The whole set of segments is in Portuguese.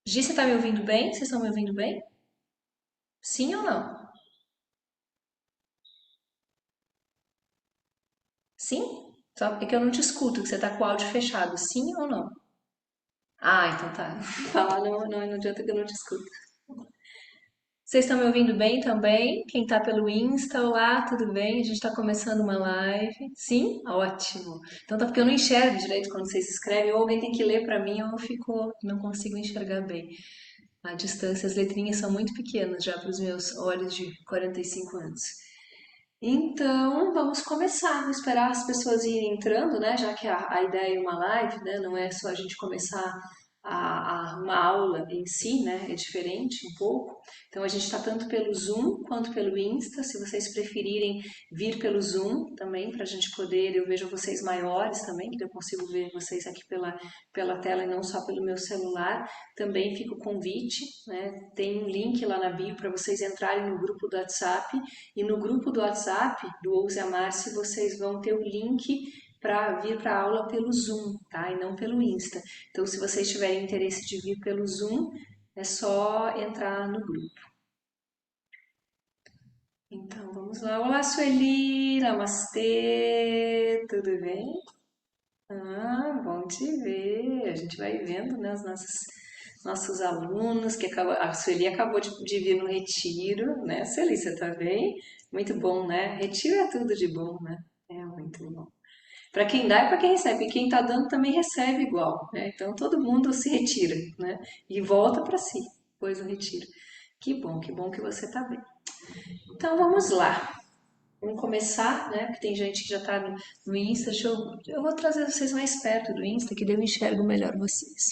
Gi, você tá me ouvindo bem? Vocês estão me ouvindo bem? Sim ou não? Sim? Só porque eu não te escuto, que você tá com o áudio fechado. Sim ou não? Ah, então tá. Falar não adianta que eu não te escuto. Vocês estão me ouvindo bem também? Quem tá pelo Insta, olá, tudo bem? A gente tá começando uma live. Sim? Ótimo. Então tá porque eu não enxergo direito quando vocês escrevem, ou alguém tem que ler pra mim, ou eu fico, não consigo enxergar bem. A distância, as letrinhas são muito pequenas já para os meus olhos de 45 anos. Então, vamos começar, vou esperar as pessoas irem entrando, né? Já que a ideia é uma live, né? Não é só a gente começar uma aula em si, né? É diferente um pouco. Então, a gente está tanto pelo Zoom quanto pelo Insta. Se vocês preferirem vir pelo Zoom também, para a gente poder, eu vejo vocês maiores também, que eu consigo ver vocês aqui pela tela e não só pelo meu celular. Também fica o convite, né? Tem um link lá na bio para vocês entrarem no grupo do WhatsApp e no grupo do WhatsApp do Ouse Amar-se vocês vão ter o link para vir para a aula pelo Zoom, tá? E não pelo Insta. Então, se vocês tiverem interesse de vir pelo Zoom, é só entrar no grupo. Então, vamos lá. Olá, Sueli, namastê, tudo bem? Ah, bom te ver. A gente vai vendo, né, os nossos alunos, a Sueli acabou de vir no retiro, né? Sueli, você tá bem? Muito bom, né? Retiro é tudo de bom, né? É muito bom. Para quem dá e para quem recebe. E quem tá dando também recebe igual, né? Então todo mundo se retira, né? E volta para si, depois do retiro. Que bom que você tá bem. Então vamos lá. Vamos começar, né? Porque tem gente que já tá no Insta. Eu vou trazer vocês mais perto do Insta, que daí eu enxergo melhor vocês.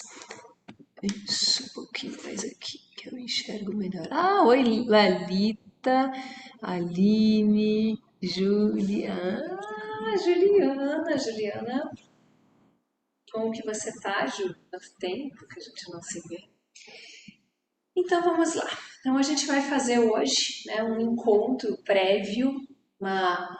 Isso, um pouquinho mais aqui, que eu enxergo melhor. Ah, oi, Lalita, Aline, Juliana. Ah, Juliana, como que você tá, Ju? Quanto tempo que a gente não se vê? Então vamos lá. Então a gente vai fazer hoje, né, um encontro prévio, uma,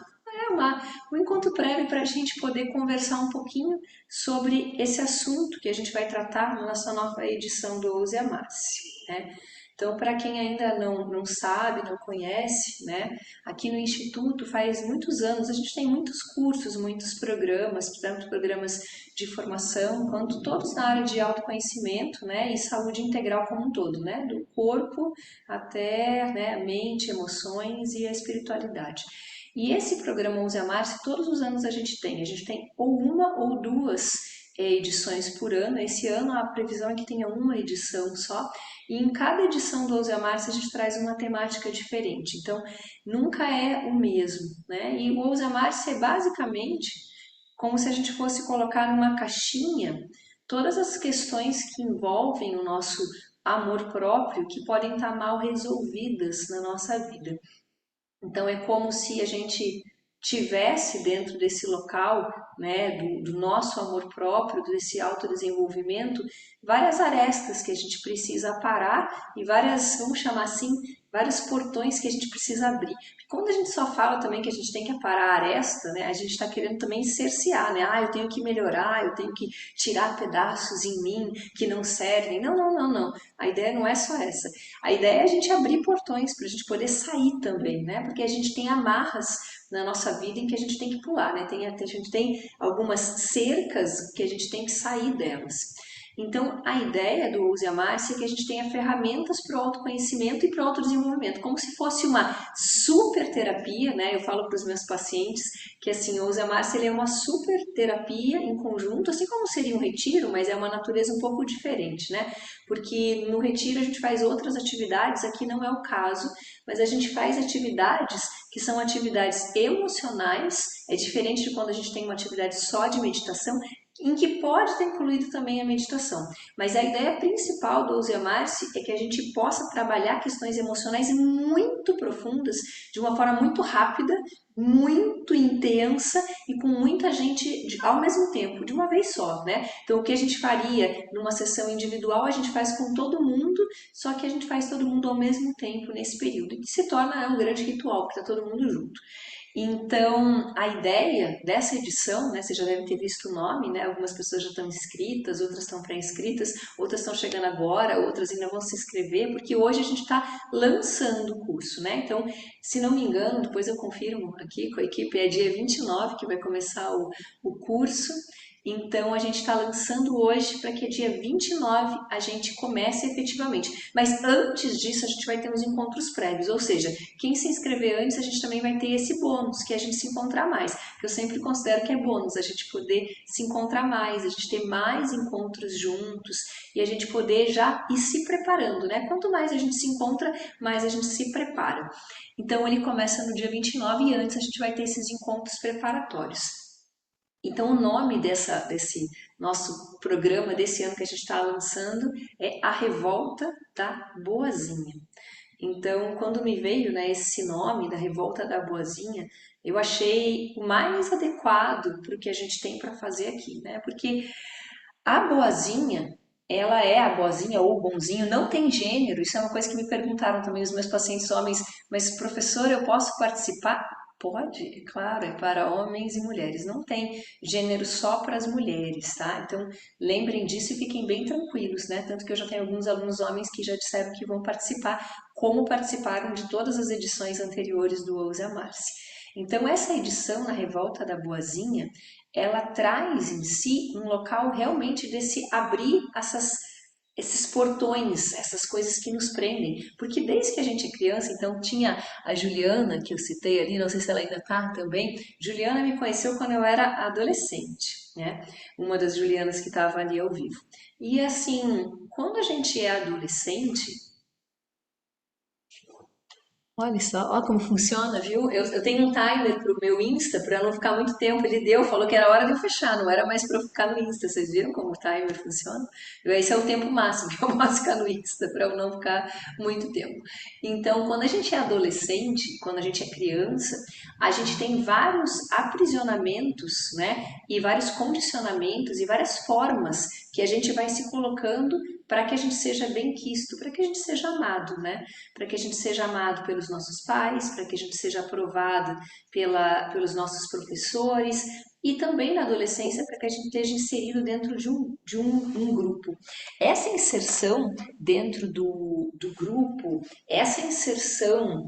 um encontro prévio para a gente poder conversar um pouquinho sobre esse assunto que a gente vai tratar na nossa nova edição do Ouse Amar-se, né? Então, para quem ainda não sabe, não conhece, né? Aqui no Instituto faz muitos anos, a gente tem muitos cursos, muitos programas, tanto programas de formação, quanto todos na área de autoconhecimento, né, e saúde integral como um todo, né, do corpo até, né, a mente, emoções e a espiritualidade. E esse programa Use Amar-se, todos os anos a gente tem ou uma ou duas edições por ano. Esse ano a previsão é que tenha uma edição só, e em cada edição do Ouse Amar-se a gente traz uma temática diferente, então nunca é o mesmo, né? E o Ouse Amar-se é basicamente como se a gente fosse colocar numa caixinha todas as questões que envolvem o nosso amor próprio que podem estar mal resolvidas na nossa vida. Então é como se a gente tivesse dentro desse local, né, do nosso amor próprio, desse autodesenvolvimento, várias arestas que a gente precisa parar e várias, vamos chamar assim, vários portões que a gente precisa abrir. Porque quando a gente só fala também que a gente tem que parar a aresta, né, a gente está querendo também cercear, né? Ah, eu tenho que melhorar, eu tenho que tirar pedaços em mim que não servem. Não. A ideia não é só essa. A ideia é a gente abrir portões para a gente poder sair também, né? Porque a gente tem amarras na nossa vida em que a gente tem que pular, né? A gente tem algumas cercas que a gente tem que sair delas. Então, a ideia do Use Amar-se é que a gente tenha ferramentas para o autoconhecimento e para o autodesenvolvimento, como se fosse uma super terapia, né? Eu falo para os meus pacientes que assim, o Use Amar-se ele é uma super terapia em conjunto, assim como seria um retiro, mas é uma natureza um pouco diferente, né? Porque no retiro a gente faz outras atividades, aqui não é o caso, mas a gente faz atividades que são atividades emocionais, é diferente de quando a gente tem uma atividade só de meditação, em que pode ter incluído também a meditação. Mas a ideia principal do Ouse Amar-se é que a gente possa trabalhar questões emocionais muito profundas, de uma forma muito rápida, muito intensa e com muita gente ao mesmo tempo, de uma vez só, né? Então, o que a gente faria numa sessão individual, a gente faz com todo mundo, só que a gente faz todo mundo ao mesmo tempo nesse período, e que se torna um grande ritual, porque está todo mundo junto. Então, a ideia dessa edição, né, você já deve ter visto o nome, né, algumas pessoas já estão inscritas, outras estão pré-inscritas, outras estão chegando agora, outras ainda vão se inscrever, porque hoje a gente está lançando o curso, né? Então, se não me engano, depois eu confirmo aqui com a equipe, é dia 29 que vai começar o curso. Então, a gente está lançando hoje para que dia 29 a gente comece efetivamente. Mas antes disso, a gente vai ter uns encontros prévios, ou seja, quem se inscrever antes, a gente também vai ter esse bônus, que é a gente se encontrar mais. Que eu sempre considero que é bônus, a gente poder se encontrar mais, a gente ter mais encontros juntos e a gente poder já ir se preparando, né? Quanto mais a gente se encontra, mais a gente se prepara. Então, ele começa no dia 29 e antes a gente vai ter esses encontros preparatórios. Então, o nome desse nosso programa desse ano que a gente está lançando é A Revolta da Boazinha. Então, quando me veio, né, esse nome da Revolta da Boazinha, eu achei o mais adequado para o que a gente tem para fazer aqui, né? Porque a boazinha, ela é a boazinha ou o bonzinho, não tem gênero. Isso é uma coisa que me perguntaram também os meus pacientes homens, mas professor, eu posso participar? Pode, é claro, é para homens e mulheres. Não tem gênero só para as mulheres, tá? Então, lembrem disso e fiquem bem tranquilos, né? Tanto que eu já tenho alguns alunos homens que já disseram que vão participar, como participaram de todas as edições anteriores do Ouse Amar-se. Então, essa edição na Revolta da Boazinha, ela traz em si um local realmente desse abrir esses portões, essas coisas que nos prendem. Porque desde que a gente é criança, então tinha a Juliana, que eu citei ali, não sei se ela ainda está também. Juliana me conheceu quando eu era adolescente, né? Uma das Julianas que estava ali ao vivo. E assim, quando a gente é adolescente, olha só, ó como funciona, viu? Eu tenho um timer pro meu Insta para não ficar muito tempo. Ele deu, falou que era hora de eu fechar, não era mais para eu ficar no Insta. Vocês viram como o timer funciona? Esse é o tempo máximo que eu posso ficar no Insta para eu não ficar muito tempo. Então, quando a gente é adolescente, quando a gente é criança, a gente tem vários aprisionamentos, né? E vários condicionamentos e várias formas que a gente vai se colocando para que a gente seja bem quisto, para que a gente seja amado, né? Para que a gente seja amado pelos nossos pais, para que a gente seja aprovado pelos nossos professores e também na adolescência para que a gente esteja inserido dentro de um grupo. Essa inserção dentro do grupo, essa inserção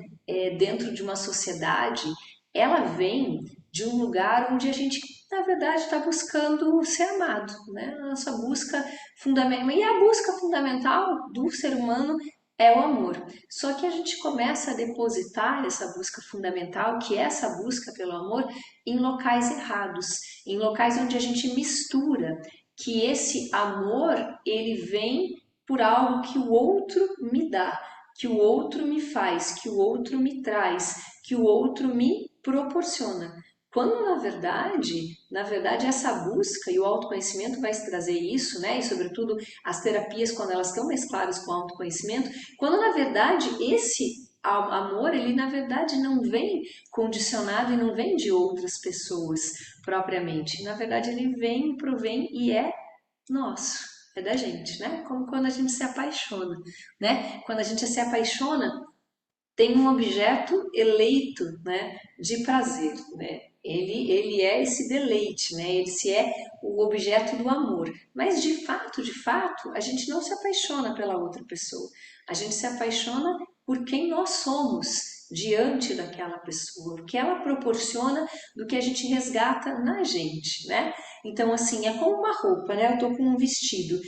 dentro de uma sociedade, ela vem de um lugar onde a gente na verdade está buscando ser amado, né? A nossa busca fundamental, e a busca fundamental do ser humano é o amor. Só que a gente começa a depositar essa busca fundamental, que é essa busca pelo amor, em locais errados, em locais onde a gente mistura que esse amor ele vem por algo que o outro me dá, que o outro me faz, que o outro me traz, que o outro me proporciona. Quando na verdade essa busca e o autoconhecimento vai trazer isso, né? E sobretudo as terapias quando elas estão mescladas com o autoconhecimento, quando na verdade esse amor, ele na verdade não vem condicionado e não vem de outras pessoas propriamente. Na verdade ele vem, provém e é nosso, é da gente, né? Como quando a gente se apaixona, né? Quando a gente se apaixona, tem um objeto eleito, né, de prazer, né? Ele é esse deleite, né? Esse é o objeto do amor. Mas de fato, a gente não se apaixona pela outra pessoa. A gente se apaixona por quem nós somos diante daquela pessoa, o que ela proporciona do que a gente resgata na gente, né? Então, assim, é como uma roupa, né? Eu tô com um vestido.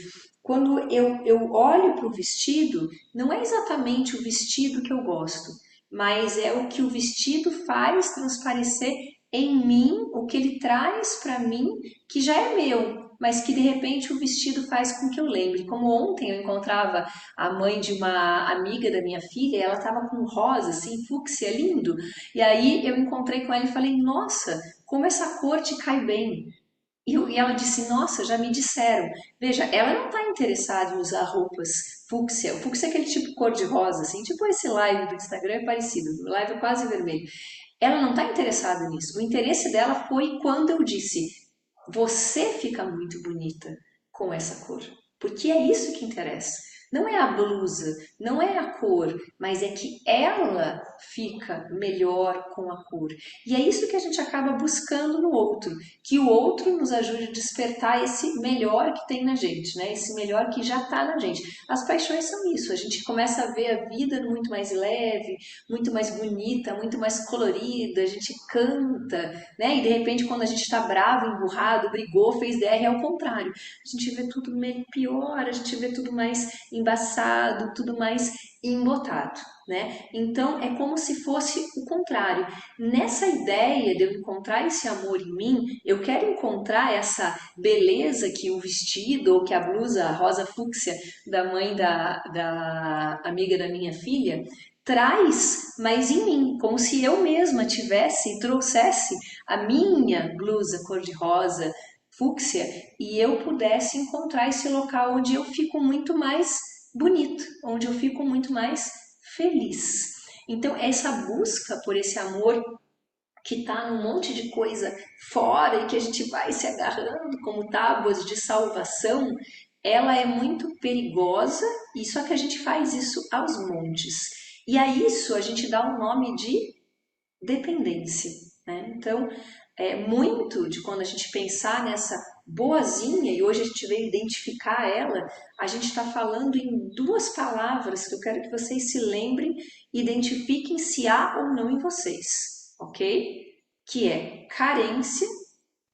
Quando eu olho para o vestido, não é exatamente o vestido que eu gosto, mas é o que o vestido faz transparecer em mim, o que ele traz para mim, que já é meu, mas que de repente o vestido faz com que eu lembre. Como ontem eu encontrava a mãe de uma amiga da minha filha, e ela estava com rosa, assim, fúcsia, lindo. E aí eu encontrei com ela e falei: Nossa, como essa cor te cai bem. E ela disse, nossa, já me disseram. Veja, ela não está interessada em usar roupas fúcsia. O fúcsia é aquele tipo cor-de-rosa, assim, tipo esse live do Instagram é parecido, o live é quase vermelho. Ela não está interessada nisso. O interesse dela foi quando eu disse, você fica muito bonita com essa cor. Porque é isso que interessa. Não é a blusa, não é a cor, mas é que ela fica melhor com a cor. E é isso que a gente acaba buscando no outro, que o outro nos ajude a despertar esse melhor que tem na gente, né? Esse melhor que já está na gente. As paixões são isso, a gente começa a ver a vida muito mais leve, muito mais bonita, muito mais colorida, a gente canta, né? E de repente quando a gente está bravo, emburrado, brigou, fez DR, é o contrário. A gente vê tudo meio pior, a gente vê tudo mais embaçado, tudo mais embotado, né? Então é como se fosse o contrário. Nessa ideia de eu encontrar esse amor em mim, eu quero encontrar essa beleza que o vestido ou que a blusa rosa fúcsia da mãe da amiga da minha filha traz, mas em mim, como se eu mesma tivesse e trouxesse a minha blusa cor-de-rosa fúcsia e eu pudesse encontrar esse local onde eu fico muito mais bonito, onde eu fico muito mais feliz. Então, essa busca por esse amor que está num monte de coisa fora e que a gente vai se agarrando como tábuas de salvação, ela é muito perigosa e só que a gente faz isso aos montes. E a isso a gente dá um nome de dependência, né? Então, muito de quando a gente pensar nessa boazinha, e hoje a gente veio identificar ela, a gente está falando em duas palavras que eu quero que vocês se lembrem e identifiquem se há ou não em vocês, ok? Que é carência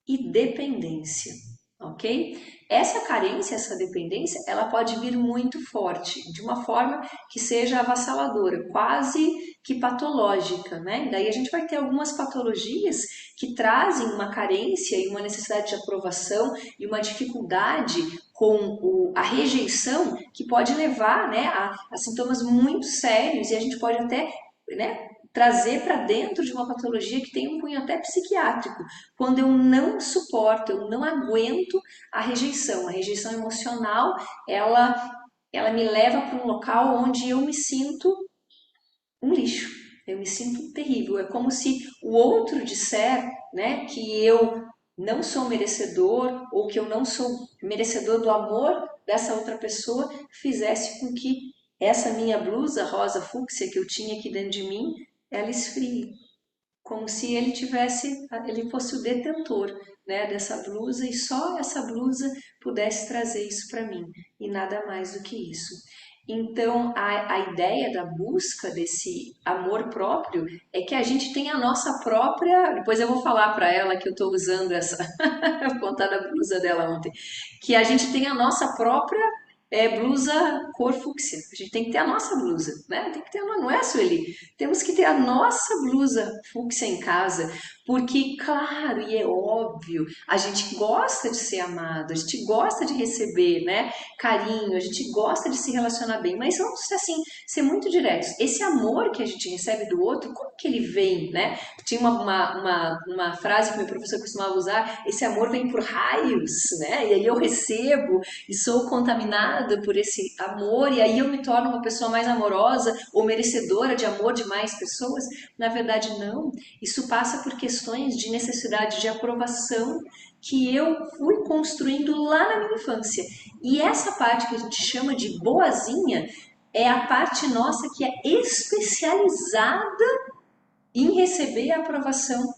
e dependência, ok? Essa carência, essa dependência, ela pode vir muito forte, de uma forma que seja avassaladora, quase que patológica, né? Daí a gente vai ter algumas patologias que trazem uma carência e uma necessidade de aprovação e uma dificuldade com a rejeição que pode levar, né, a sintomas muito sérios e a gente pode até, né, trazer para dentro de uma patologia que tem um cunho até psiquiátrico, quando eu não suporto, eu não aguento a rejeição emocional, ela me leva para um local onde eu me sinto um lixo, eu me sinto terrível, é como se o outro disser, né, que eu não sou merecedor ou que eu não sou merecedor do amor dessa outra pessoa, fizesse com que essa minha blusa rosa fúcsia que eu tinha aqui dentro de mim, ela esfrie, como se ele tivesse, ele fosse o detentor, né, dessa blusa e só essa blusa pudesse trazer isso para mim e nada mais do que isso. Então, a ideia da busca desse amor próprio é que a gente tem a nossa própria. Depois eu vou falar para ela que eu estou usando essa, vou contar da blusa dela ontem, que a gente tem a nossa própria blusa cor fúcsia. A gente tem que ter a nossa blusa, né? Tem que ter, não é, Sueli? Temos que ter a nossa blusa fúcsia em casa, porque, claro, e é óbvio, a gente gosta de ser amado, a gente gosta de receber, né, carinho, a gente gosta de se relacionar bem, mas vamos, assim, ser muito diretos. Esse amor que a gente recebe do outro, como que ele vem, né? Tinha uma frase que meu professor costumava usar, esse amor vem por raios, né? E aí eu recebo e sou contaminada por esse amor, e aí eu me torno uma pessoa mais amorosa ou merecedora de amor de mais pessoas. Na verdade, não. Isso passa por questões de necessidade de aprovação que eu fui construindo lá na minha infância. E essa parte que a gente chama de boazinha é a parte nossa que é especializada em receber a aprovação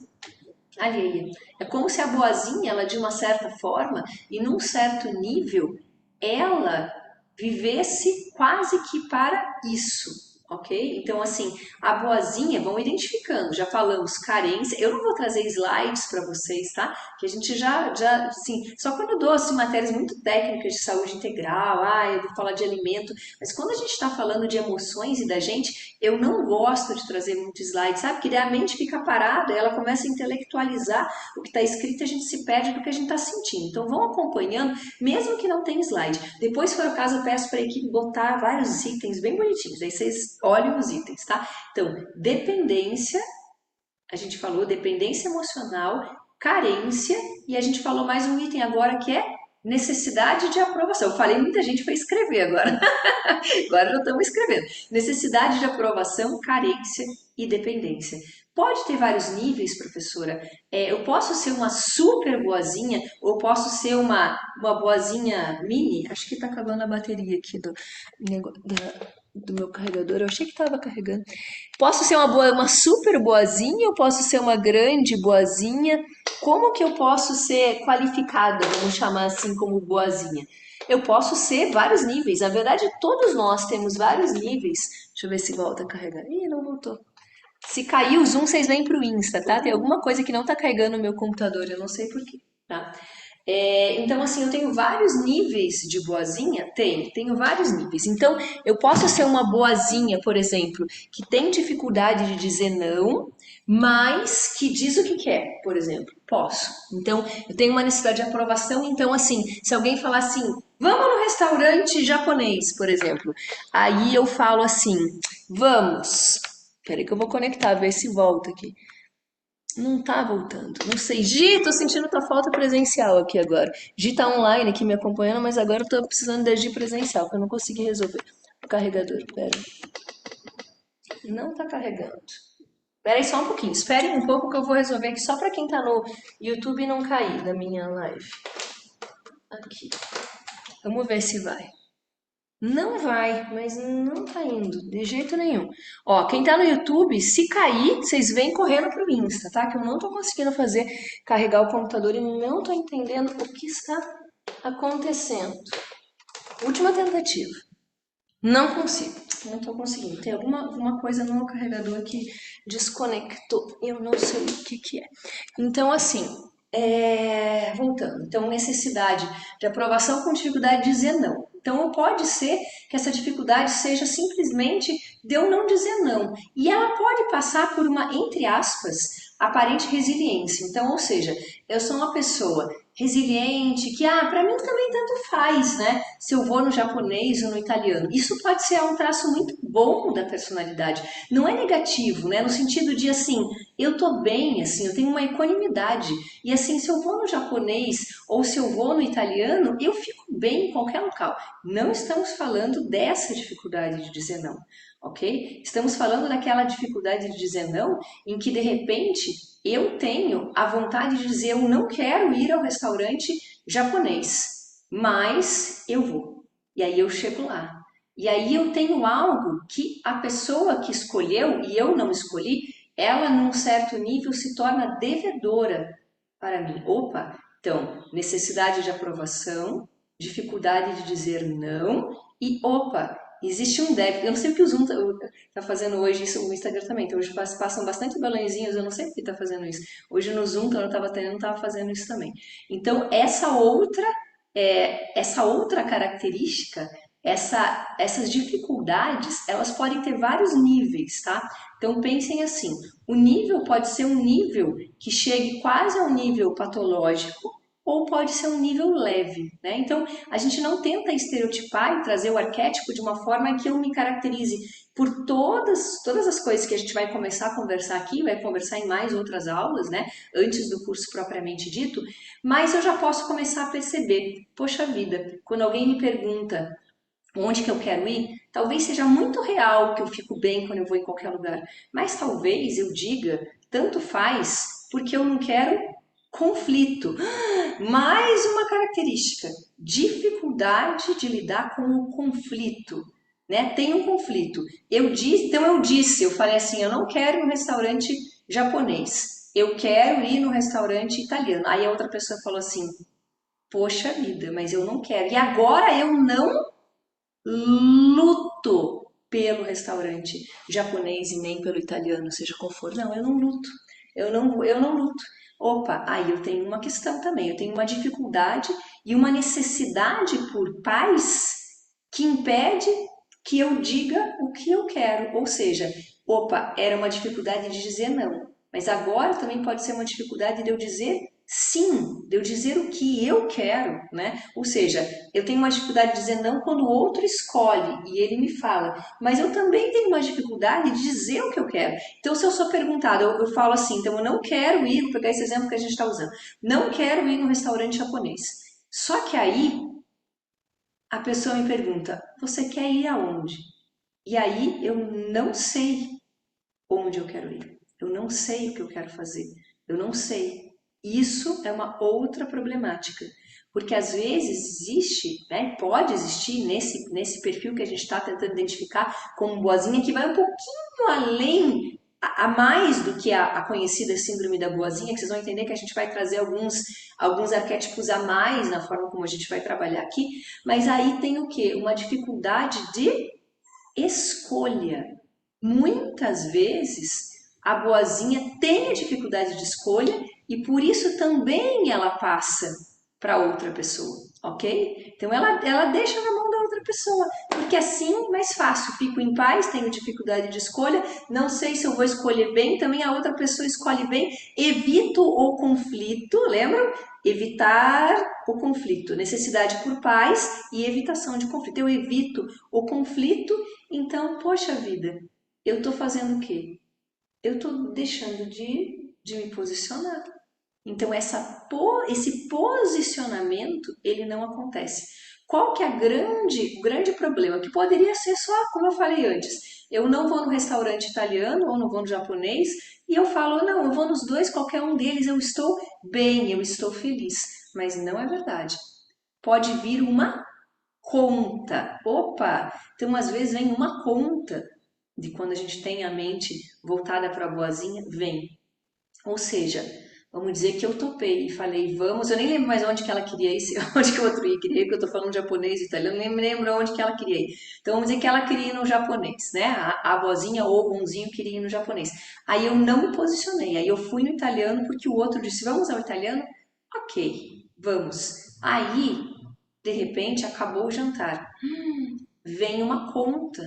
alheia. É como se a boazinha, ela de uma certa forma e num certo nível, ela vivesse quase que para isso, ok? Então, assim, a boazinha, vão identificando, já falamos carência, eu não vou trazer slides para vocês, tá? Que a gente assim, só quando eu dou assim, matérias muito técnicas de saúde integral, eu vou falar de alimento, mas quando a gente está falando de emoções e da gente, eu não gosto de trazer muito slide, sabe? Que daí a mente fica parada, ela começa a intelectualizar o que está escrito e a gente se perde do que a gente está sentindo. Então vão acompanhando, mesmo que não tenha slide. Depois, se for o caso, eu peço para a equipe botar vários itens bem bonitinhos, aí vocês olhem os itens, tá? Então, dependência, a gente falou dependência emocional, carência, e a gente falou mais um item agora que é necessidade de aprovação. Eu falei, muita gente foi escrever agora. Agora já estamos escrevendo. Necessidade de aprovação, carência e dependência. Pode ter vários níveis, professora. Eu posso ser uma super boazinha ou posso ser uma boazinha mini? Acho que tá acabando a bateria aqui do meu carregador. Eu achei que tava carregando. Posso ser uma super boazinha ou posso ser uma grande boazinha? Como que eu posso ser qualificada, vamos chamar assim, como boazinha? Eu posso ser vários níveis. Na verdade, todos nós temos vários níveis. Deixa eu ver se volta a carregar. Ih, não voltou. Se cair o zoom, vocês vêm pro Insta, tá? Tem alguma coisa que não tá carregando no meu computador, eu não sei por quê, tá? Então, assim, eu tenho vários níveis de boazinha? Tenho vários níveis. Então, eu posso ser uma boazinha, por exemplo, que tem dificuldade de dizer não, mas que diz o que quer, por exemplo. Posso. Então, eu tenho uma necessidade de aprovação. Então, assim, se alguém falar assim, vamos no restaurante japonês, por exemplo, aí eu falo assim, vamos. Peraí que eu vou conectar, ver se volta aqui. Não tá voltando. Não sei. Gi, tô sentindo tua falta presencial aqui agora. Gi tá online aqui me acompanhando, mas agora eu tô precisando da Gi presencial, que eu não consegui resolver. O carregador, pera. Não tá carregando. Pera aí só um pouquinho. Esperem um pouco que eu vou resolver aqui só pra quem tá no YouTube não cair da minha live. Aqui. Vamos ver se vai. Não vai, mas não tá indo, de jeito nenhum. Ó, quem tá no YouTube, se cair, vocês vêm correndo pro Insta, tá? Que eu não tô conseguindo carregar o computador e não tô entendendo o que está acontecendo. Última tentativa. Não consigo, não tô conseguindo. Tem alguma coisa no carregador que desconectou. Eu não sei o que que é. Então, assim, voltando. Então, necessidade de aprovação com dificuldade de dizer não. Então, pode ser que essa dificuldade seja simplesmente de eu não dizer não. E ela pode passar por uma, entre aspas, aparente resiliência. Então, ou seja, eu sou uma pessoa resiliente, que para mim também tanto faz, né? Se eu vou no japonês ou no italiano. Isso pode ser um traço muito bom da personalidade. Não é negativo, né? No sentido de assim, eu tô bem, assim, eu tenho uma equanimidade. E assim, se eu vou no japonês ou se eu vou no italiano, eu fico bem em qualquer local. Não estamos falando dessa dificuldade de dizer não, ok? Estamos falando daquela dificuldade de dizer não em que de repente eu tenho a vontade de dizer eu não quero ir ao restaurante japonês, mas eu vou. E aí eu chego lá. E aí eu tenho algo que a pessoa que escolheu e eu não escolhi, ela num certo nível se torna devedora para mim. Opa, então, necessidade de aprovação, dificuldade de dizer não e opa, existe um débito. Eu não sei o que o Zoom tá fazendo hoje, isso o Instagram também. Então hoje passam bastante balãozinhos, eu não sei por que tá fazendo isso. Hoje no Zoom, quando eu tava tendo, tava fazendo isso também. Então essa outra característica, essas dificuldades, elas podem ter vários níveis, tá? Então pensem assim, o nível pode ser um nível que chegue quase ao nível patológico, ou pode ser um nível leve, né? Então, a gente não tenta estereotipar e trazer o arquétipo de uma forma que eu me caracterize por todas as coisas que a gente vai começar a conversar aqui, vai conversar em mais outras aulas, né? Antes do curso propriamente dito, mas eu já posso começar a perceber, poxa vida, quando alguém me pergunta onde que eu quero ir, talvez seja muito real que eu fico bem quando eu vou em qualquer lugar, mas talvez eu diga, tanto faz, porque eu não quero conflito. Mais uma característica, dificuldade de lidar com o conflito, né? Tem um conflito. Eu falei assim, eu não quero ir no restaurante japonês, eu quero ir no restaurante italiano. Aí a outra pessoa falou assim, poxa vida, mas eu não quero. E agora eu não luto pelo restaurante japonês e nem pelo italiano, seja qual for. Não, eu não luto. Eu não luto. Opa, aí eu tenho uma questão também. Eu tenho uma dificuldade e uma necessidade por paz que impede que eu diga o que eu quero. Ou seja, opa, era uma dificuldade de dizer não. Mas agora também pode ser uma dificuldade de eu dizer sim, de eu dizer o que eu quero, né? Ou seja, eu tenho uma dificuldade de dizer não quando o outro escolhe e ele me fala, mas eu também tenho uma dificuldade de dizer o que eu quero. Então, se eu sou perguntada, eu falo assim, então eu não quero ir, vou pegar esse exemplo que a gente está usando, não quero ir no restaurante japonês. Só que aí a pessoa me pergunta, você quer ir aonde? E aí eu não sei onde eu quero ir. Eu não sei o que eu quero fazer. Eu não sei. Isso é uma outra problemática. Porque às vezes existe, né, pode existir nesse perfil que a gente está tentando identificar como boazinha, que vai um pouquinho além, a mais do que a conhecida síndrome da boazinha, que vocês vão entender que a gente vai trazer alguns arquétipos a mais na forma como a gente vai trabalhar aqui, mas aí tem o quê? Uma dificuldade de escolha. Muitas vezes a boazinha tem a dificuldade de escolha e por isso também ela passa para outra pessoa, ok? Então ela deixa na mão da outra pessoa, porque assim mais fácil, fico em paz, tenho dificuldade de escolha, não sei se eu vou escolher bem, também a outra pessoa escolhe bem, evito o conflito, lembram? Evitar o conflito, necessidade por paz e evitação de conflito. Eu evito o conflito, então, poxa vida, eu estou fazendo o quê? Eu estou deixando de me posicionar. Então, esse posicionamento, ele não acontece. Qual que é o grande problema? Que poderia ser só, como eu falei antes, eu não vou no restaurante italiano ou não vou no japonês e eu falo, não, eu vou nos dois, qualquer um deles, eu estou bem, eu estou feliz. Mas não é verdade. Pode vir uma conta. Opa! Então, às vezes, vem uma conta de quando a gente tem a mente voltada para a boazinha, vem. Ou seja, vamos dizer que eu topei e falei, vamos, eu nem lembro mais onde que ela queria ir, onde que o outro ia queria ir, porque eu tô falando japonês e italiano, nem me lembro onde que ela queria ir. Então vamos dizer que ela queria ir no japonês, né? A boazinha ou o bonzinho queria ir no japonês. Aí eu não me posicionei, aí eu fui no italiano porque o outro disse, vamos ao italiano? Ok, vamos. Aí, de repente, acabou o jantar. Vem uma conta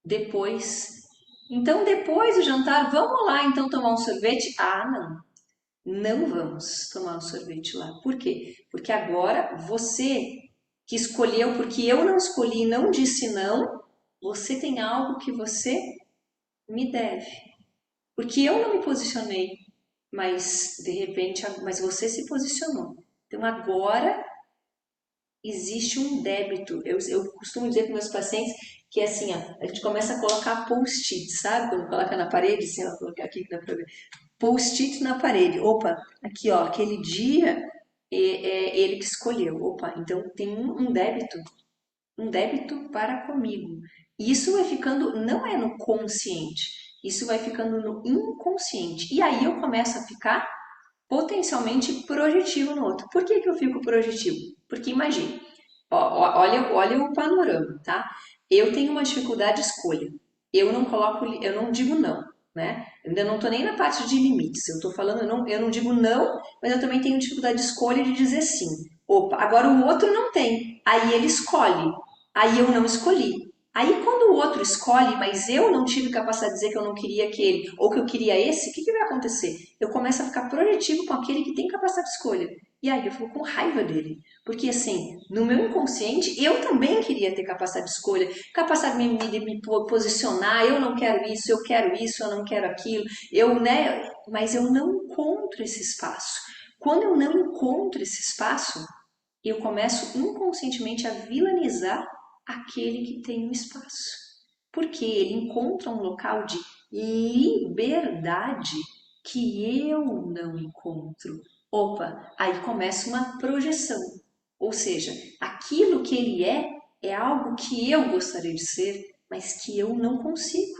depois. Então, depois do jantar, vamos lá então tomar um sorvete? Ah, não. Não vamos tomar um sorvete lá. Por quê? Porque agora você que escolheu, porque eu não escolhi e não disse não, você tem algo que você me deve. Porque eu não me posicionei, mas de repente, mas você se posicionou. Então agora existe um débito. Eu costumo dizer para meus pacientes que é assim, ó, a gente começa a colocar post-it, sabe? Quando coloca na parede, assim, ó, vou colocar aqui que dá pra ver. Post-it na parede. Opa, aqui ó, aquele dia é ele que escolheu. Opa, então tem um débito para comigo. E isso vai ficando, não é no consciente, isso vai ficando no inconsciente. E aí eu começo a ficar potencialmente projetivo no outro. Por que que eu fico projetivo? Porque imagine, olha o panorama, tá? Eu tenho uma dificuldade de escolha. Eu não digo não, né? Eu ainda não tô nem na parte de limites. Eu tô falando, eu não digo não, mas eu também tenho dificuldade de escolha de dizer sim. Opa, agora o outro não tem. Aí ele escolhe. Aí eu não escolhi. Aí quando o outro escolhe, mas eu não tive capacidade de dizer que eu não queria aquele ou que eu queria esse, o que que vai acontecer? Eu começo a ficar projetivo com aquele que tem capacidade de escolha. E aí eu fico com raiva dele. Porque assim, no meu inconsciente, eu também queria ter capacidade de escolha, capacidade de me posicionar, eu não quero isso, eu não quero aquilo, eu, né? Mas eu não encontro esse espaço. Quando eu não encontro esse espaço, eu começo inconscientemente a vilanizar aquele que tem o espaço. Porque ele encontra um local de liberdade que eu não encontro. Opa, aí começa uma projeção. Ou seja, aquilo que ele é algo que eu gostaria de ser, mas que eu não consigo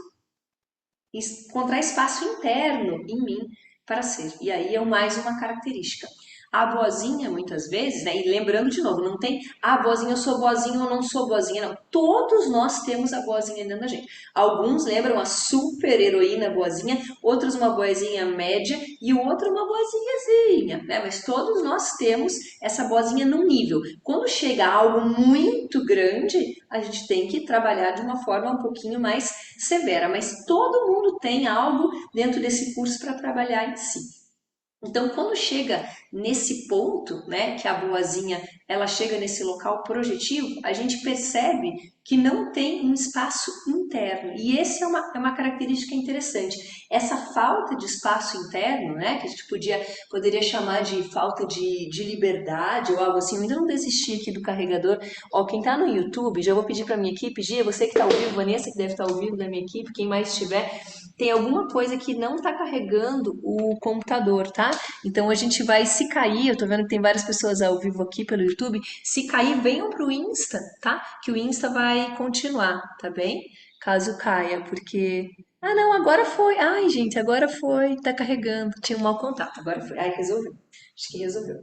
encontrar espaço interno em mim para ser. E aí é mais uma característica. A boazinha, muitas vezes, né? E lembrando de novo, não tem boazinha, eu sou boazinha ou não sou boazinha, não. Todos nós temos a boazinha dentro da gente. Alguns lembram a super heroína boazinha, outros uma boazinha média e o outro uma boazinhazinha, né? Mas todos nós temos essa boazinha num nível. Quando chega a algo muito grande, a gente tem que trabalhar de uma forma um pouquinho mais severa, mas todo mundo tem algo dentro desse curso para trabalhar em si. Então, quando chega nesse ponto, né, que a boazinha ela chega nesse local projetivo, a gente percebe que não tem um espaço interno interno. E esse é uma característica interessante. Essa falta de espaço interno, né, que a gente poderia chamar de falta de liberdade ou algo assim. Eu ainda não desisti aqui do carregador. Ó, quem tá no YouTube, já vou pedir para minha equipe, Gia, você que tá ao vivo, Vanessa que deve estar ao vivo da minha equipe, quem mais estiver, tem alguma coisa que não tá carregando o computador, tá? Então a gente vai, se cair, eu tô vendo que tem várias pessoas ao vivo aqui pelo YouTube, se cair, venham pro Insta, tá? Que o Insta vai continuar, tá bem? Caso caia, porque... Ah, não, agora foi. Ai, gente, agora foi. Tá carregando. Tinha um mau contato, agora foi. Ai, resolveu. Acho que resolveu.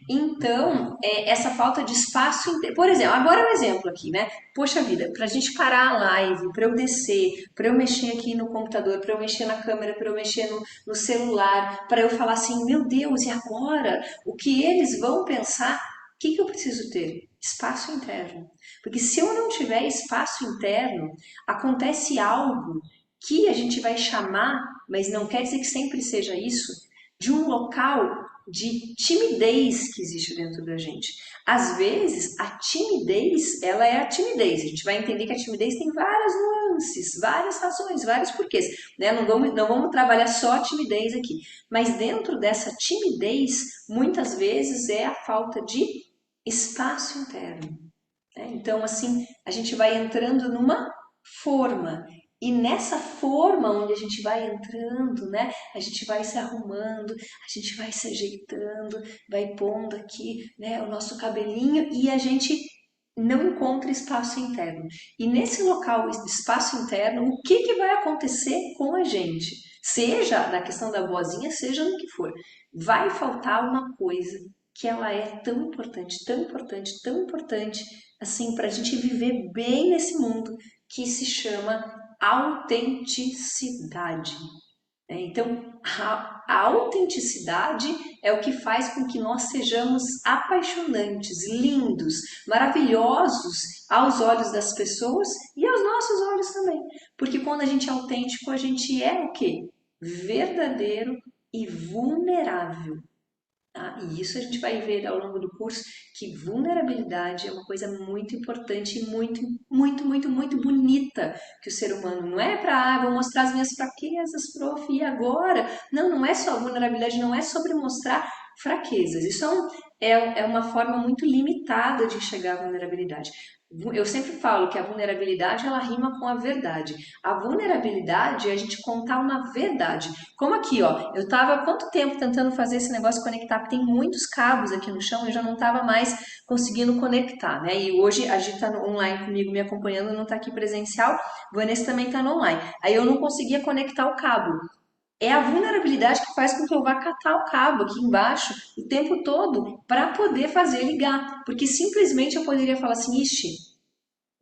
Então, essa falta de espaço, por exemplo, agora é um exemplo aqui, né? Poxa vida, para a gente parar a live, para eu descer, para eu mexer aqui no computador, para eu mexer na câmera, para eu mexer no celular, para eu falar assim, meu Deus, e agora? O que eles vão pensar? O que eu preciso ter? Espaço interno. Porque se eu não tiver espaço interno, acontece algo que a gente vai chamar, mas não quer dizer que sempre seja isso, de um local de timidez que existe dentro da gente. Às vezes, a timidez, ela é a timidez. A gente vai entender que a timidez tem várias nuances, várias razões, vários porquês. Né? Não vamos trabalhar só a timidez aqui. Mas dentro dessa timidez, muitas vezes é a falta de espaço interno. Né? Então, assim, a gente vai entrando numa forma. E nessa forma onde a gente vai entrando, né? A gente vai se arrumando, a gente vai se ajeitando, vai pondo aqui, né, o nosso cabelinho e a gente não encontra espaço interno. E nesse local de espaço interno, o que vai acontecer com a gente? Seja na questão da boazinha, seja no que for. Vai faltar uma coisa que ela é tão importante, tão importante, tão importante, assim, para a gente viver bem nesse mundo, que se chama autenticidade. Então, a autenticidade é o que faz com que nós sejamos apaixonantes, lindos, maravilhosos aos olhos das pessoas e aos nossos olhos também. Porque quando a gente é autêntico, a gente é o quê? Verdadeiro e vulnerável. Tá? E isso a gente vai ver ao longo do curso, que vulnerabilidade é uma coisa muito importante e muito bonita que o ser humano não é para, vou mostrar as minhas fraquezas, prof, e agora? Não, não é só vulnerabilidade, não é sobre mostrar fraquezas. Isso é uma forma muito limitada de enxergar a vulnerabilidade. Eu sempre falo que a vulnerabilidade ela rima com a verdade. A vulnerabilidade é a gente contar uma verdade. Como aqui, ó, eu tava há quanto tempo tentando fazer esse negócio conectar, porque tem muitos cabos aqui no chão e eu já não tava mais conseguindo conectar, né? E hoje a Gi tá online comigo me acompanhando, não tá aqui presencial, Vanessa também tá no online. Aí eu não conseguia conectar o cabo. É a vulnerabilidade que faz com que eu vá catar o cabo aqui embaixo o tempo todo para poder fazer ligar. Porque simplesmente eu poderia falar assim, ixi,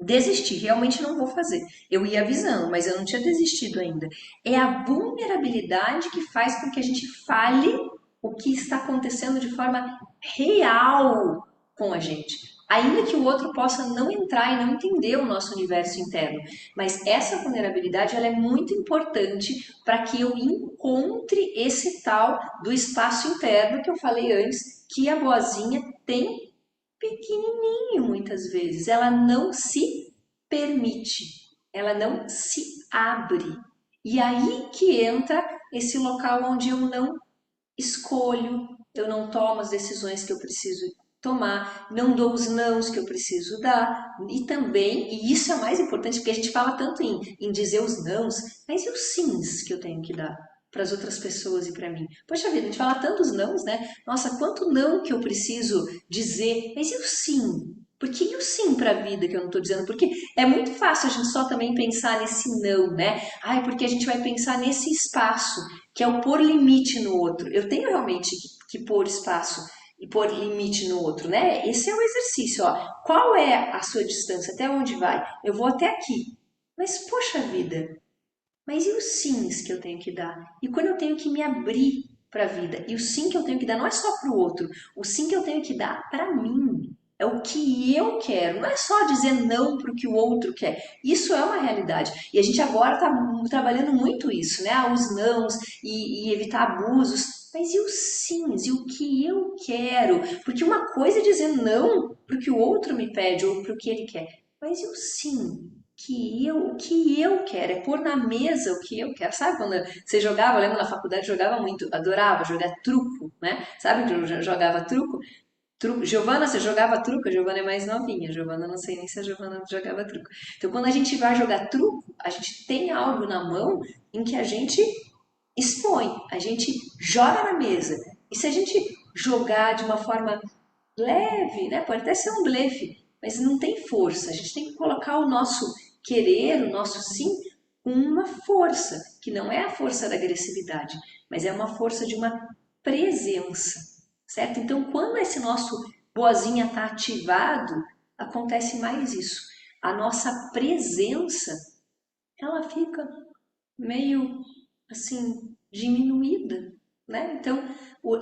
desisti, realmente não vou fazer. Eu ia avisando, mas eu não tinha desistido ainda. É a vulnerabilidade que faz com que a gente fale o que está acontecendo de forma real com a gente. Ainda que o outro possa não entrar e não entender o nosso universo interno. Mas essa vulnerabilidade ela é muito importante para que eu encontre esse tal do espaço interno que eu falei antes, que a boazinha tem pequenininho muitas vezes. Ela não se permite, ela não se abre. E aí que entra esse local onde eu não escolho, eu não tomo as decisões que eu preciso tomar, não dou os nãos que eu preciso dar. E também, e isso é mais importante, porque a gente fala tanto em dizer os nãos, mas e os sims que eu tenho que dar para as outras pessoas e para mim? Poxa vida, a gente fala tantos nãos, né? Nossa, quanto não que eu preciso dizer, mas e o sim? Por que o sim para a vida que eu não estou dizendo? Porque é muito fácil a gente só também pensar nesse não, né? Ai, porque a gente vai pensar nesse espaço, que é o pôr limite no outro. Eu tenho realmente que pôr espaço e pôr limite no outro, né? Esse é o exercício, ó. Qual é a sua distância? Até onde vai? Eu vou até aqui. Mas, poxa vida, mas e os sims que eu tenho que dar? E quando eu tenho que me abrir para a vida? E o sim que eu tenho que dar não é só para o outro, o sim que eu tenho que dar para mim. É o que eu quero, não é só dizer não para o que o outro quer. Isso é uma realidade. E a gente agora está trabalhando muito isso, né? Ah, os nãos e evitar abusos. Mas e os sims? E o que eu quero? Porque uma coisa é dizer não para o que o outro me pede ou para o que ele quer. Mas e o sim? o que eu quero, é pôr na mesa o que eu quero. Sabe quando você jogava, eu lembro na faculdade jogava muito, adorava jogar truco, né? Sabe que eu jogava truco? Giovana, você jogava truco? A Giovana é mais novinha. A Giovana, não sei nem se a Giovana jogava truco. Então, quando a gente vai jogar truco, a gente tem algo na mão em que a gente expõe, a gente joga na mesa. E se a gente jogar de uma forma leve, né? Pode até ser um blefe, mas não tem força. A gente tem que colocar o nosso querer, o nosso sim, com uma força, que não é a força da agressividade, mas é uma força de uma presença, certo? Então, quando esse nosso boazinha está ativado, acontece mais isso. A nossa presença, ela fica meio assim diminuída, né? Então,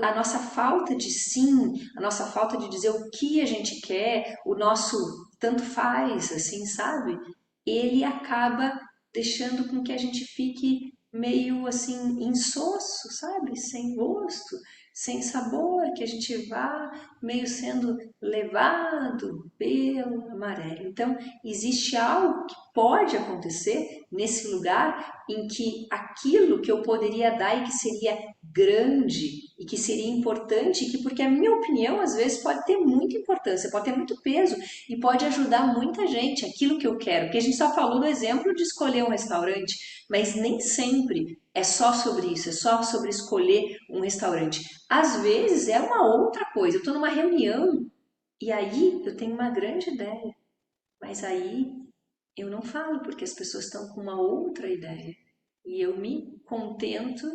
a nossa falta de sim, a nossa falta de dizer o que a gente quer, o nosso tanto faz, assim, sabe? Ele acaba deixando com que a gente fique meio assim insosso, sabe? Sem gosto, sem sabor, que a gente vá meio sendo levado pelo amarelo. Então, existe algo que pode acontecer nesse lugar em que aquilo que eu poderia dar e que seria grande e que seria importante, e que porque a minha opinião às vezes pode ter muita importância, pode ter muito peso e pode ajudar muita gente, aquilo que eu quero. Porque a gente só falou do exemplo de escolher um restaurante, mas nem sempre é só sobre isso, é só sobre escolher um restaurante. Às vezes é uma outra coisa. Eu estou numa reunião e aí eu tenho uma grande ideia, mas aí eu não falo porque as pessoas estão com uma outra ideia. E eu me contento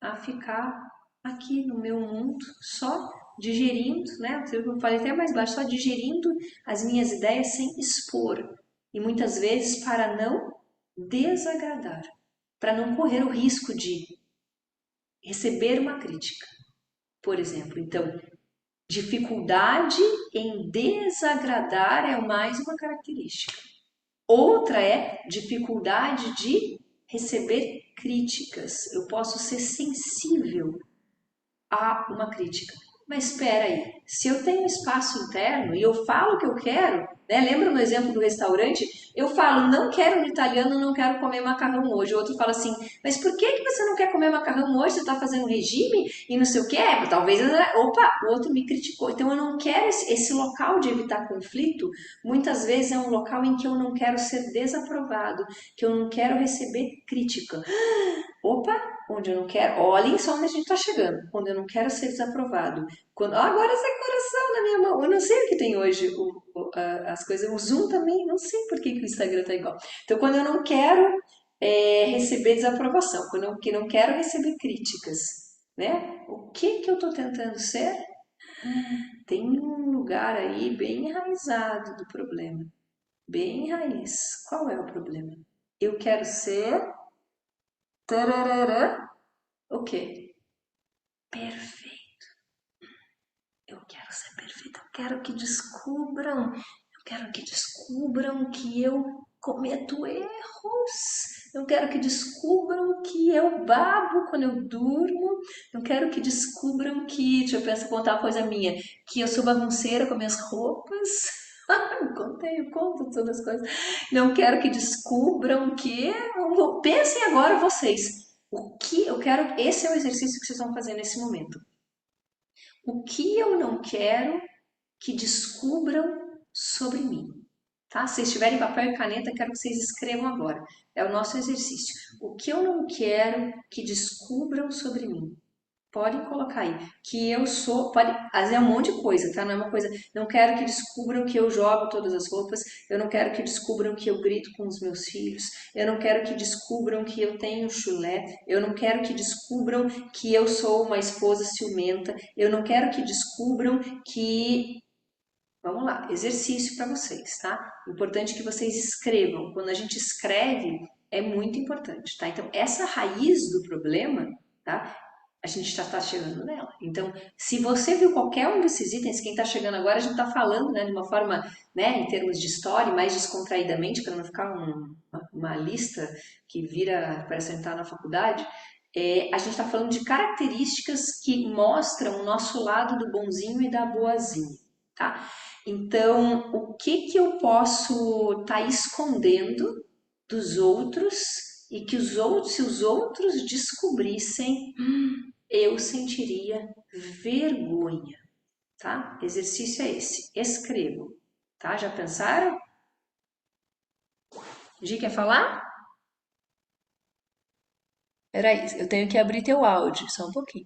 a ficar aqui no meu mundo, só digerindo, né? Eu falei até mais baixo, só digerindo as minhas ideias sem expor. E muitas vezes para não desagradar, para não correr o risco de receber uma crítica, por exemplo. Então, dificuldade em desagradar é mais uma característica. Outra é dificuldade de receber críticas. Eu posso ser sensível a uma crítica. Mas espera aí, se eu tenho espaço interno e eu falo o que eu quero, né? Lembra no exemplo do restaurante? Eu falo, não quero um italiano, não quero comer macarrão hoje. O outro fala assim, mas por que que você não quer comer macarrão hoje? Você está fazendo regime e não sei o que? Talvez, opa, o outro me criticou. Então eu não quero esse local de evitar conflito. Muitas vezes é um local em que eu não quero ser desaprovado, que eu não quero receber crítica. Opa, onde eu não quero, olhem só onde a gente está chegando. Quando eu não quero ser desaprovado. Quando, agora sai coração na minha mão. Eu não sei o que tem hoje as coisas. O Zoom também, não sei por que o Instagram tá igual. Então, quando eu não quero receber desaprovação, quando eu que não quero receber críticas, né? O que que eu estou tentando ser? Tem um lugar aí bem enraizado do problema. Bem raiz. Qual é o problema? Eu quero ser. Tararara, o quê? Perfeito. Eu quero ser perfeita. Eu quero que descubram que eu cometo erros. Eu quero que descubram que eu babo quando eu durmo. Eu quero que descubram que, deixa eu pensar, contar uma coisa minha, que eu sou bagunceira com minhas roupas. Eu conto todas as coisas. Não quero que descubram que. Pensem agora vocês. O que eu quero. Esse é o exercício que vocês vão fazer nesse momento. O que eu não quero que descubram sobre mim? Tá? Se vocês tiverem papel e caneta, quero que vocês escrevam agora. É o nosso exercício. O que eu não quero que descubram sobre mim? Podem colocar aí. Que eu sou. Pode fazer um monte de coisa, tá? Não é uma coisa. Não quero que descubram que eu jogo todas as roupas. Eu não quero que descubram que eu grito com os meus filhos. Eu não quero que descubram que eu tenho chulé. Eu não quero que descubram que eu sou uma esposa ciumenta. Eu não quero que descubram que. Vamos lá, exercício para vocês, tá? Importante que vocês escrevam. Quando a gente escreve, é muito importante, tá? Então, essa raiz do problema, tá? A gente já está chegando nela. Então, se você viu qualquer um desses itens, quem está chegando agora, a gente está falando, né, de uma forma, né, em termos de história, mais descontraídamente, para não ficar uma lista que vira para sentar na faculdade. A gente está falando de características que mostram o nosso lado do bonzinho e da boazinha, tá? Então, o que que eu posso estar escondendo dos outros e que os outros, se os outros descobrissem, eu sentiria vergonha, tá? Exercício é esse, escrevo, tá? Já pensaram? Gi, quer falar? Peraí, eu tenho que abrir teu áudio, só um pouquinho.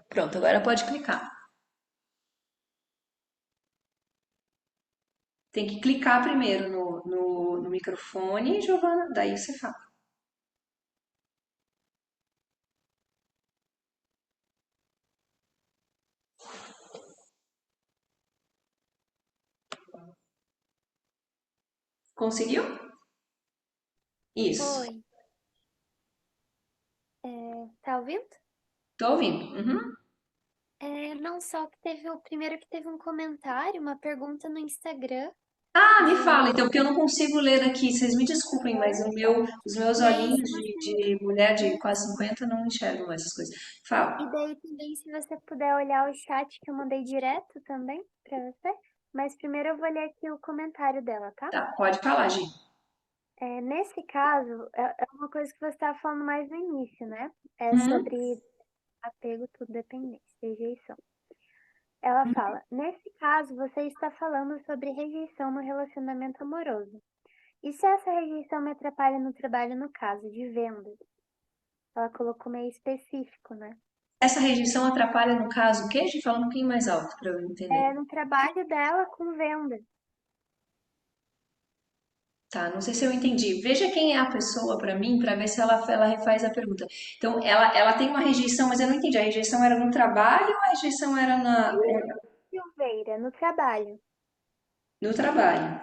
Pronto, agora pode clicar. Tem que clicar primeiro no microfone, Giovana, daí você fala. Conseguiu? Isso. Oi, tá ouvindo? Tô ouvindo. Uhum. Não só que teve o primeiro que teve um comentário, uma pergunta no Instagram Ah, me de fala, então, porque eu não consigo ler daqui. Vocês me desculpem, mas os meus e aí olhinhos se você de mulher de quase 50 não enxergam essas coisas. Fala. e daí também se você puder olhar o chat que eu mandei direto também pra você, mas primeiro eu vou ler aqui o comentário dela, tá? Tá, pode falar, Gi. Nesse caso, é uma coisa que você estava falando mais no início, né? É Uhum. sobre apego, tudo dependência, rejeição. Ela fala: nesse caso, você está falando sobre rejeição no relacionamento amoroso. E se essa rejeição me atrapalha no trabalho, no caso de vendas? Ela colocou meio específico, né? Essa rejeição atrapalha, no caso, o quê? Gi? Fala um pouquinho mais alto para eu entender. No trabalho dela com vendas. Tá, não sei se eu entendi. Veja quem é a pessoa para mim, para ver se ela refaz a pergunta. Então, ela tem uma rejeição, mas eu não entendi. A rejeição era no trabalho ou a rejeição era Silveira, no trabalho. no trabalho?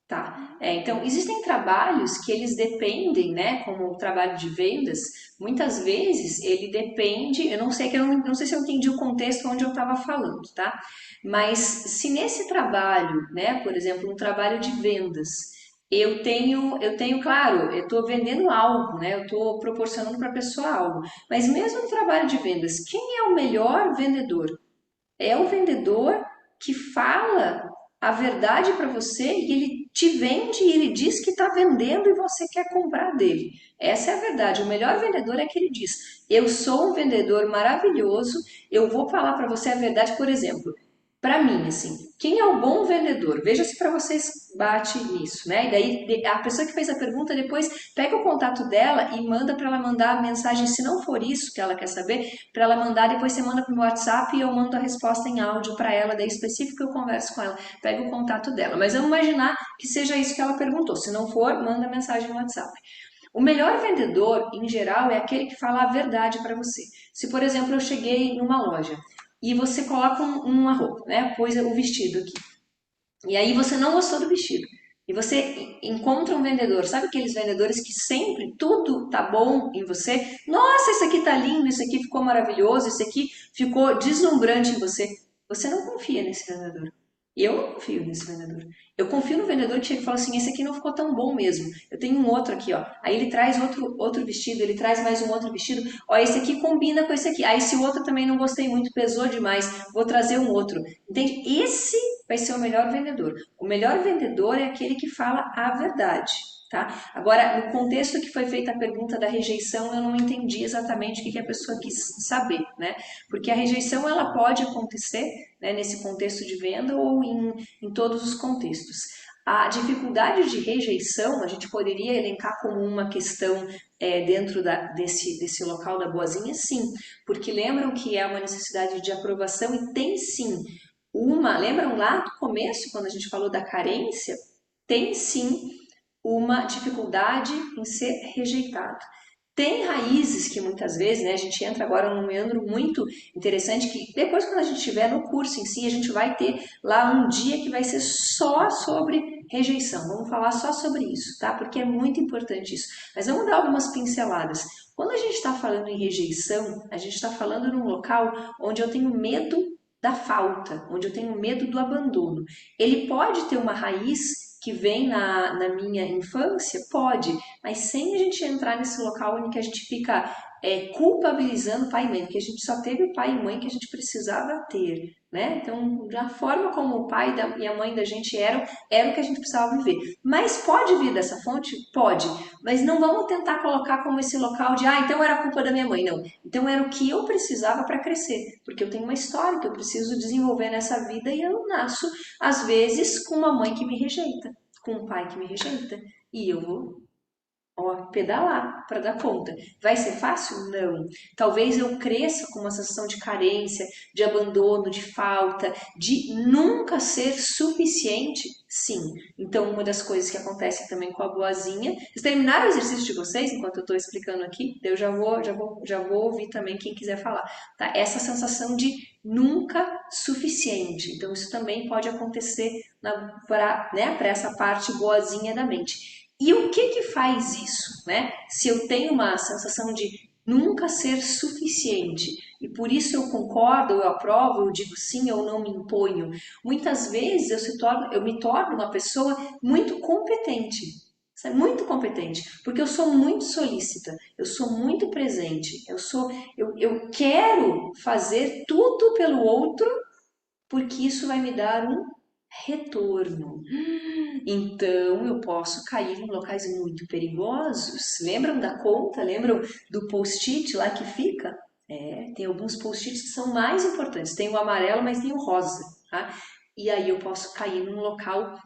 Tá. Então, existem trabalhos que eles dependem, né? Como o trabalho de vendas, muitas vezes ele depende. Eu não sei que eu não sei se eu entendi o contexto onde eu estava falando, tá? Mas se nesse trabalho, né? Por exemplo, um trabalho de vendas, eu tenho, claro, eu estou vendendo algo, né? Eu estou proporcionando para a pessoa algo. Mas mesmo no trabalho de vendas, quem é o melhor vendedor? É o vendedor que fala a verdade para você e ele te vende e ele diz que está vendendo e você quer comprar dele. Essa é a verdade. O melhor vendedor é que ele diz: eu sou um vendedor maravilhoso, eu vou falar para você a verdade. Por exemplo, para mim, assim, quem é o bom vendedor? Veja se para vocês bate nisso, né? E daí a pessoa que fez a pergunta depois pega o contato dela e manda para ela mandar a mensagem, se não for isso que ela quer saber, para ela mandar, depois você manda pro meu WhatsApp e eu mando a resposta em áudio para ela, daí específico eu converso com ela, pego o contato dela. Mas vamos imaginar que seja isso que ela perguntou. Se não for, manda mensagem no WhatsApp. O melhor vendedor, em geral, é aquele que fala a verdade para você. Se, por exemplo, eu cheguei numa loja e você coloca uma roupa, né? Pôs o vestido aqui. E aí você não gostou do vestido. E você encontra um vendedor, sabe aqueles vendedores que sempre tudo tá bom em você? Nossa, isso aqui tá lindo, isso aqui ficou maravilhoso, isso aqui ficou deslumbrante em você. Você não confia nesse vendedor. Eu não confio nesse vendedor. Eu confio no vendedor que chega e fala assim: esse aqui não ficou tão bom mesmo. Eu tenho um outro aqui, ó. Aí ele traz outro vestido, ele traz mais um outro vestido. Ó, esse aqui combina com esse aqui. Aí esse outro também não gostei muito, pesou demais. Vou trazer um outro. Entende? Esse vai ser o melhor vendedor. O melhor vendedor é aquele que fala a verdade. Tá? Agora, no contexto que foi feita a pergunta da rejeição, eu não entendi exatamente o que a pessoa quis saber, né? Porque a rejeição ela pode acontecer, né, nesse contexto de venda ou em todos os contextos. A dificuldade de rejeição a gente poderia elencar como uma questão dentro desse local da boazinha, sim, porque lembram que é uma necessidade de aprovação e tem sim lembram lá do começo, quando a gente falou da carência, tem sim uma dificuldade em ser rejeitado. Tem raízes que muitas vezes, né, a gente entra agora num meandro muito interessante que depois quando a gente estiver no curso em si, a gente vai ter lá um dia que vai ser só sobre rejeição. Vamos falar só sobre isso, tá? Porque é muito importante isso. Mas vamos dar algumas pinceladas. Quando a gente está falando em rejeição, a gente está falando num local onde eu tenho medo da falta, onde eu tenho medo do abandono. Ele pode ter uma raiz que vem na minha infância? Pode, mas sem a gente entrar nesse local em que a gente fica culpabilizando pai e mãe, porque a gente só teve o pai e mãe que a gente precisava ter, né? Então, da forma como o pai e a mãe da gente eram, era o que a gente precisava viver. Mas pode vir dessa fonte? Pode. Mas não vamos tentar colocar como esse local de, então era culpa da minha mãe. Não. Então era o que eu precisava para crescer. Porque eu tenho uma história que eu preciso desenvolver nessa vida e eu nasço, às vezes, com uma mãe que me rejeita, com um pai que me rejeita. E eu vou pedalar para dar conta. Vai ser fácil? Não. Talvez eu cresça com uma sensação de carência, de abandono, de falta, de nunca ser suficiente? Sim. Então, uma das coisas que acontece também com a boazinha. Vocês terminaram o exercício de vocês enquanto eu estou explicando aqui? Eu já vou ouvir também quem quiser falar. Tá? Essa sensação de nunca suficiente. Então, isso também pode acontecer para essa parte boazinha da mente. E o que faz isso, né? Se eu tenho uma sensação de nunca ser suficiente e por isso eu concordo, eu aprovo, eu digo sim, eu não me imponho. Muitas vezes eu me torno uma pessoa muito competente. Muito competente, porque eu sou muito solícita, eu sou muito presente, eu quero fazer tudo pelo outro, porque isso vai me dar um retorno. Então eu posso cair em locais muito perigosos. Lembram da conta? Lembram do post-it lá que fica? Tem alguns post-its que são mais importantes. Tem o amarelo, mas tem o rosa, tá? E aí eu posso cair num local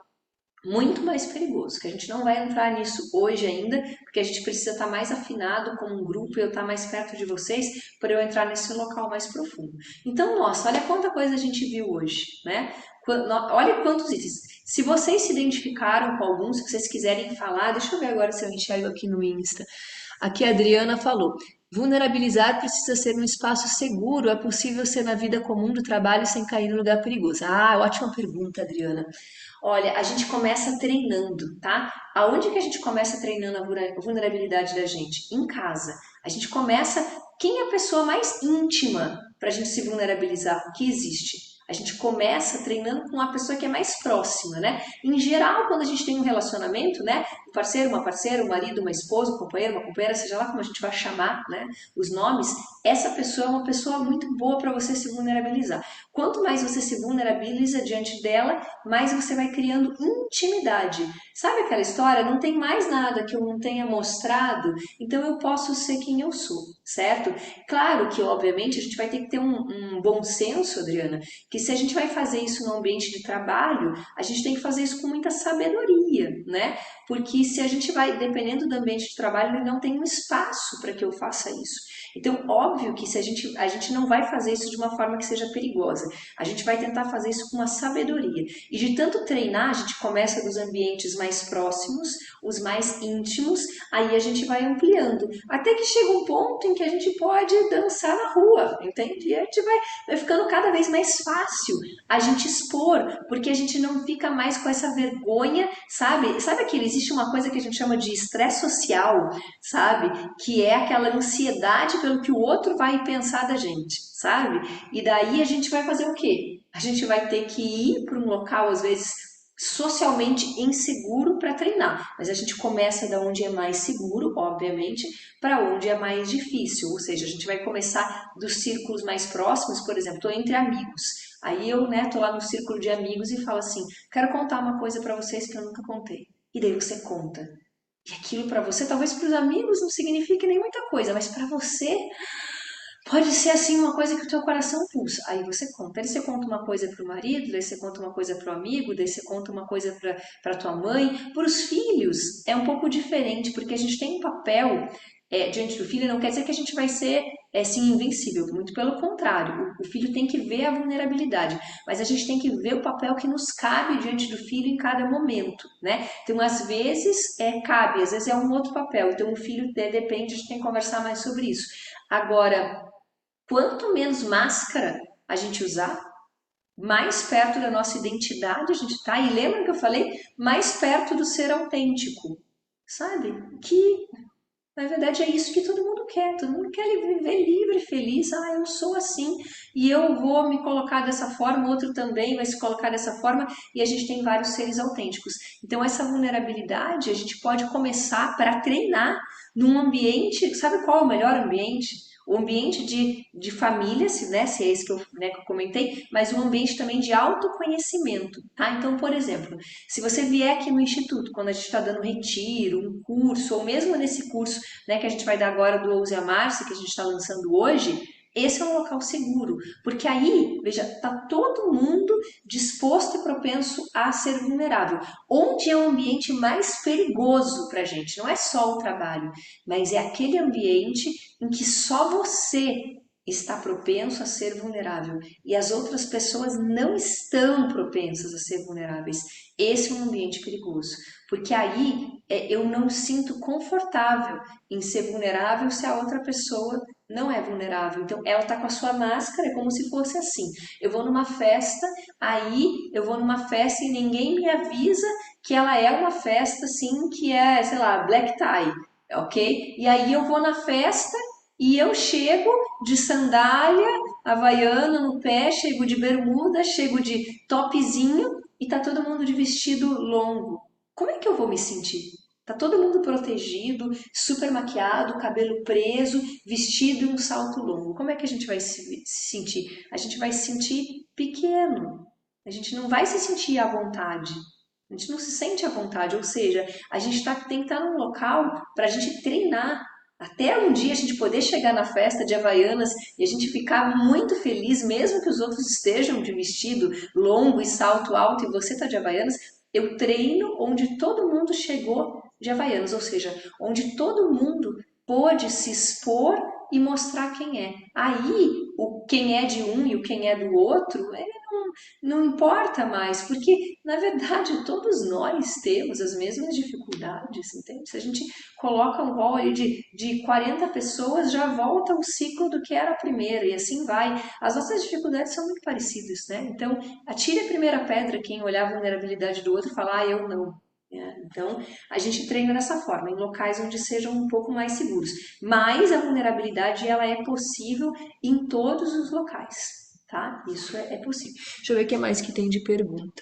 muito mais perigoso, que a gente não vai entrar nisso hoje ainda, porque a gente precisa estar mais afinado com um grupo e eu estar mais perto de vocês para eu entrar nesse local mais profundo. Então, nossa, olha quanta coisa a gente viu hoje, né? Olha quantos itens. Se vocês se identificaram com alguns, se vocês quiserem falar, deixa eu ver agora se eu enxergo aqui no Insta. Aqui a Adriana falou: vulnerabilizar precisa ser um espaço seguro, é possível ser na vida comum do trabalho sem cair em lugar perigoso. Ah, ótima pergunta, Adriana. Olha, a gente começa treinando, tá? Aonde que a gente começa treinando a vulnerabilidade da gente? Em casa. A gente começa. Quem é a pessoa mais íntima para a gente se vulnerabilizar que existe? A gente começa treinando com a pessoa que é mais próxima, né? Em geral, quando a gente tem um relacionamento, né? Um parceiro, uma parceira, um marido, uma esposa, um companheiro, uma companheira, seja lá como a gente vai chamar, né? Os nomes, essa pessoa é uma pessoa muito boa para você se vulnerabilizar. Quanto mais você se vulnerabiliza diante dela, mais você vai criando intimidade. Sabe aquela história? Não tem mais nada que eu não tenha mostrado, então eu posso ser quem eu sou, certo? Claro que, obviamente, a gente vai ter que ter um bom senso, Adriana, que se a gente vai fazer isso no ambiente de trabalho, a gente tem que fazer isso com muita sabedoria, né? Porque se a gente vai, dependendo do ambiente de trabalho, ele não tem um espaço para que eu faça isso. Então, óbvio que se a gente não vai fazer isso de uma forma que seja perigosa. A gente vai tentar fazer isso com uma sabedoria. E de tanto treinar, a gente começa dos ambientes mais próximos, os mais íntimos, aí a gente vai ampliando. Até que chega um ponto em que a gente pode dançar na rua, entende? E a gente vai ficando cada vez mais fácil a gente expor, porque a gente não fica mais com essa vergonha, sabe? Sabe que existe uma coisa que a gente chama de estresse social, sabe? Que é aquela ansiedade pelo que o outro vai pensar da gente, sabe? E daí a gente vai fazer o quê? A gente vai ter que ir para um local, às vezes, socialmente inseguro para treinar. Mas a gente começa da onde é mais seguro, obviamente, para onde é mais difícil. Ou seja, a gente vai começar dos círculos mais próximos, por exemplo, estou entre amigos. Aí eu, né, tô lá no círculo de amigos e falo assim: quero contar uma coisa para vocês que eu nunca contei. E daí você conta. E aquilo para você, talvez para os amigos não signifique nem muita coisa, mas para você pode ser assim uma coisa que o teu coração pulsa. Aí você conta. Aí você conta uma coisa para o marido, daí você conta uma coisa para o amigo, daí você conta uma coisa para tua mãe. Para os filhos é um pouco diferente, porque a gente tem um papel diante do filho, não quer dizer que a gente vai ser assim invencível, muito pelo contrário. O filho tem que ver a vulnerabilidade, mas a gente tem que ver o papel que nos cabe diante do filho em cada momento, né? Então, às vezes cabe, às vezes é um outro papel. Então, o filho depende, a gente tem que conversar mais sobre isso. Agora, quanto menos máscara a gente usar, mais perto da nossa identidade a gente está. E lembra que eu falei? Mais perto do ser autêntico, sabe? Que Na verdade, é isso que todo mundo quer. Todo mundo quer viver livre, feliz. Ah, eu sou assim e eu vou me colocar dessa forma, outro também vai se colocar dessa forma e a gente tem vários seres autênticos. Então, essa vulnerabilidade a gente pode começar para treinar num ambiente. Sabe qual é o melhor ambiente? O ambiente de família, se é esse que eu comentei, mas um ambiente também de autoconhecimento, tá? Então, por exemplo, se você vier aqui no Instituto, quando a gente está dando retiro, um curso, ou mesmo nesse curso, né, que a gente vai dar agora do Ouse a Márcia, que a gente está lançando hoje, esse é um local seguro, porque aí, veja, tá todo mundo disposto e propenso a ser vulnerável. Onde é o ambiente mais perigoso para a gente? Não é só o trabalho, mas é aquele ambiente em que só você está propenso a ser vulnerável e as outras pessoas não estão propensas a ser vulneráveis. Esse é um ambiente perigoso, porque aí eu não sinto confortável em ser vulnerável se a outra pessoa não é vulnerável. Então, ela tá com a sua máscara, é como se fosse assim. Eu vou numa festa, aí eu vou numa festa e ninguém me avisa que ela é uma festa assim, que é, sei lá, black tie, ok? E aí eu vou na festa e eu chego de sandália havaiana no pé, chego de bermuda, chego de topzinho e tá todo mundo de vestido longo. Como é que eu vou me sentir? Tá todo mundo protegido, super maquiado, cabelo preso, vestido e um salto longo. Como é que a gente vai se sentir? A gente vai se sentir pequeno. A gente não vai se sentir à vontade. A gente não se sente à vontade, ou seja, a gente tem que estar num local para a gente treinar. Até um dia a gente poder chegar na festa de Havaianas e a gente ficar muito feliz, mesmo que os outros estejam de vestido longo e salto alto e você está de Havaianas, eu treino onde todo mundo chegou de Havaianas, ou seja, onde todo mundo pôde se expor e mostrar quem é. Aí, o quem é de um e o quem é do outro, não importa mais, porque na verdade todos nós temos as mesmas dificuldades, entende? Se a gente coloca um rol ali de 40 pessoas, já volta o ciclo do que era a primeira, e assim vai. As nossas dificuldades são muito parecidas, né? Então, atire a primeira pedra quem olhar a vulnerabilidade do outro e falar, ah, eu não. Então, a gente treina dessa forma, em locais onde sejam um pouco mais seguros. Mas a vulnerabilidade, ela é possível em todos os locais, tá? Isso é possível. Deixa eu ver o que mais que tem de pergunta.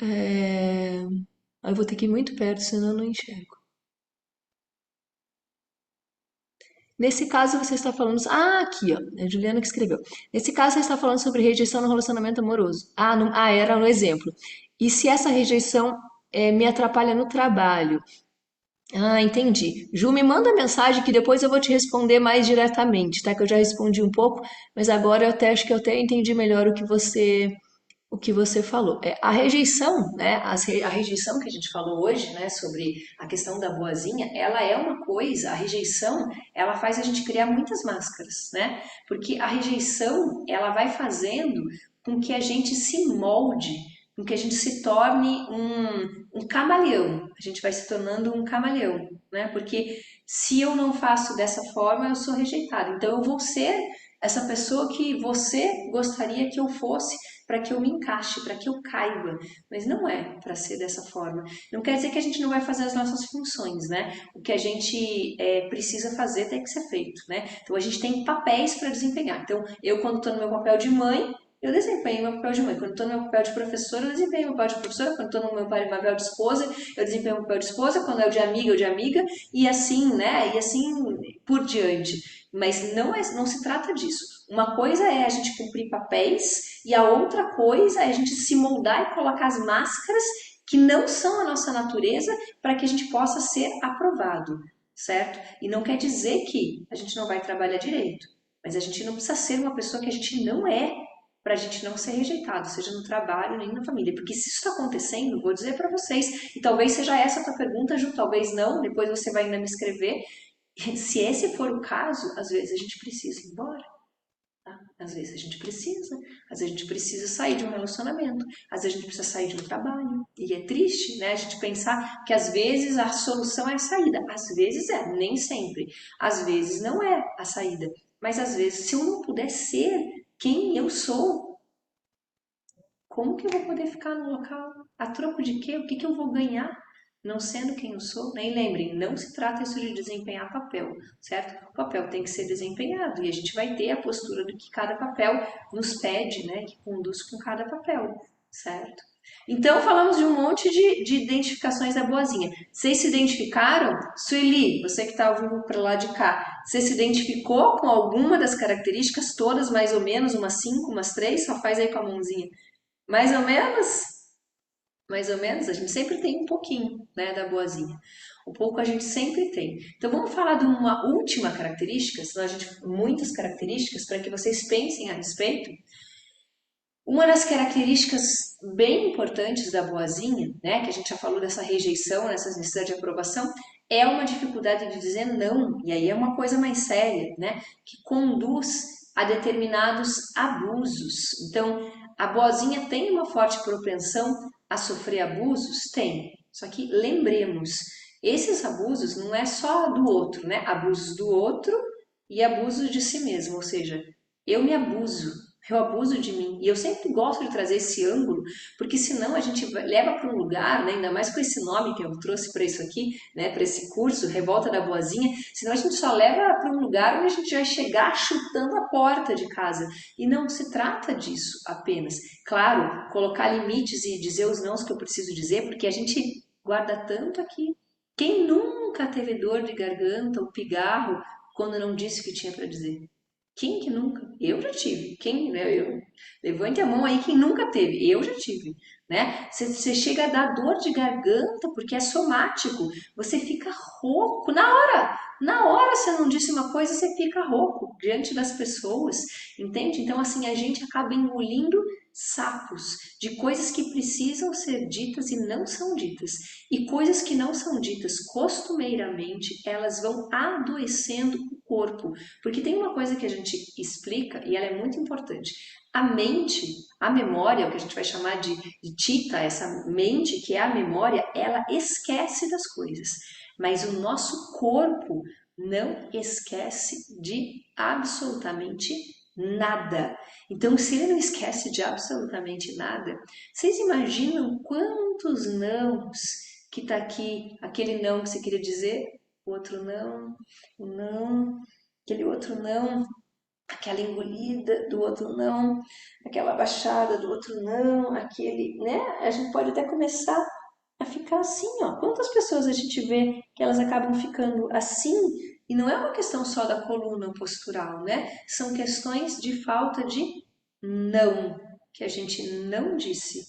Eu vou ter que ir muito perto, senão eu não enxergo. Nesse caso, você está falando. Ah, aqui, ó. É a Juliana que escreveu. Nesse caso, você está falando sobre rejeição no relacionamento amoroso. Era no exemplo. E se essa rejeição me atrapalha no trabalho? Ah, entendi. Ju, me manda mensagem que depois eu vou te responder mais diretamente, tá? Que eu já respondi um pouco, mas agora acho que eu até entendi melhor o que você falou. A rejeição, né? A rejeição que a gente falou hoje, né? Sobre a questão da boazinha, ela é uma coisa. A rejeição, ela faz a gente criar muitas máscaras, né? Porque a rejeição, ela vai fazendo com que a gente se molde, com que a gente se torne um camaleão. A gente vai se tornando um camaleão, né? Porque se eu não faço dessa forma, eu sou rejeitada. Então eu vou ser essa pessoa que você gostaria que eu fosse para que eu me encaixe, para que eu caiba, mas não é para ser dessa forma. Não quer dizer que a gente não vai fazer as nossas funções, né? O que a gente precisa fazer tem que ser feito, né? Então a gente tem papéis para desempenhar. Então eu quando estou no meu papel de mãe, eu desempenho meu papel de mãe. Quando estou no meu papel de professora, eu desempenho meu papel de professora. Quando estou no meu papel de esposa, eu desempenho meu papel de esposa. Quando é o de amiga, eu de amiga. E assim, né? E assim por diante. Mas não se trata disso. Uma coisa é a gente cumprir papéis e a outra coisa é a gente se moldar e colocar as máscaras que não são a nossa natureza para que a gente possa ser aprovado, certo? E não quer dizer que a gente não vai trabalhar direito, mas a gente não precisa ser uma pessoa que a gente não é para a gente não ser rejeitado, seja no trabalho nem na família. Porque se isso está acontecendo, vou dizer para vocês, e talvez seja essa a tua pergunta, Ju, talvez não, depois você vai ainda me escrever. Se esse for o caso, às vezes a gente precisa ir embora. Tá? Às vezes a gente precisa, às vezes a gente precisa sair de um relacionamento, às vezes a gente precisa sair de um trabalho. E é triste, né, a gente pensar que às vezes a solução é a saída. Às vezes é, nem sempre. Às vezes não é a saída. Mas às vezes, se eu não puder ser quem eu sou, como que eu vou poder ficar no local? A troco de quê? O que que eu vou ganhar? não sendo quem eu sou, né? E lembrem, não se trata isso de desempenhar papel, certo? O papel tem que ser desempenhado e a gente vai ter a postura do que cada papel nos pede, né? Que conduz com cada papel, certo? Então, falamos de um monte de identificações da boazinha. Vocês se identificaram? Sueli, você que está ouvindo para lá de cá, você se identificou com alguma das características, todas mais ou menos, umas 5, umas 3? Só faz aí com a mãozinha. Mais ou menos? Mais ou menos, a gente sempre tem um pouquinho, né, da boazinha. Um pouco a gente sempre tem. Então vamos falar de uma última característica, senão a gente muitas características para que vocês pensem a respeito. Uma das características bem importantes da boazinha, né, que a gente já falou dessa rejeição, nessa necessidade de aprovação, é uma dificuldade de dizer não. E aí é uma coisa mais séria, né, que conduz a determinados abusos. Então, a boazinha tem uma forte propensão a sofrer abusos? Tem. Só que lembremos, esses abusos não é só do outro, né? Abusos do outro e abusos de si mesmo, ou seja, eu me abuso, eu abuso de mim. E eu sempre gosto de trazer esse ângulo, porque senão a gente leva para um lugar, né, ainda mais com esse nome que eu trouxe para isso aqui, né, para esse curso, Revolta da Boazinha, senão a gente só leva para um lugar onde a gente vai chegar chutando a porta de casa. E não se trata disso apenas. Claro, colocar limites e dizer os nãos que eu preciso dizer, porque a gente guarda tanto aqui. Quem nunca teve dor de garganta ou pigarro quando não disse o que tinha para dizer? Quem que nunca? Eu já tive. Quem, né? Levante a mão aí quem nunca teve. Eu já tive, né? Você chega a dar dor de garganta porque é somático. Você fica rouco na hora. Na hora você não disse uma coisa, você fica rouco diante das pessoas, entende? Então assim a gente acaba engolindo sapos de coisas que precisam ser ditas e não são ditas. E coisas que não são ditas costumeiramente, elas vão adoecendo o corpo. Porque tem uma coisa que a gente explica e ela é muito importante. A mente, a memória, o que a gente vai chamar de tita, essa mente que é a memória, ela esquece das coisas. Mas o nosso corpo não esquece de absolutamente nada. Então, se ele não esquece de absolutamente nada, vocês imaginam quantos nãos que tá aqui, aquele não que você queria dizer, o outro não, o não, aquele outro não, aquela engolida do outro não, aquela baixada do outro não, aquele, né? A gente pode até começar a ficar assim, ó. Quantas pessoas a gente vê que elas acabam ficando assim? E não é uma questão só da coluna postural, né? São questões de falta de não, que a gente não disse.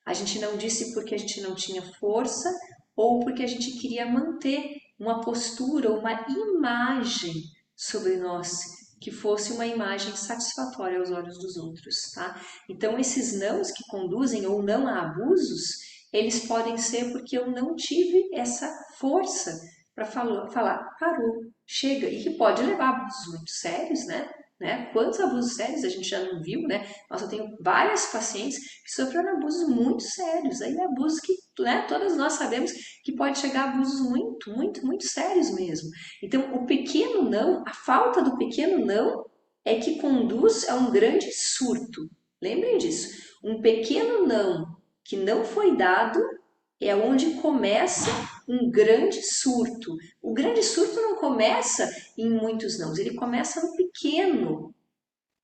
A gente não disse porque a gente não tinha força ou porque a gente queria manter uma postura, uma imagem sobre nós que fosse uma imagem satisfatória aos olhos dos outros, tá? Então esses nãos que conduzem ou não a abusos, eles podem ser porque eu não tive essa força para falar, parou, chega, e que pode levar a abusos muito sérios, né? Quantos abusos sérios a gente já não viu, né? Nossa, eu tenho várias pacientes que sofreram abusos muito sérios, aí abusos que, né, todas nós sabemos que pode chegar a abusos muito, muito, muito sérios mesmo. Então, o pequeno não, a falta do pequeno não é que conduz a um grande surto. Lembrem disso. Um pequeno não que não foi dado é onde começa um grande surto. O grande surto não começa em muitos nãos, ele começa no pequeno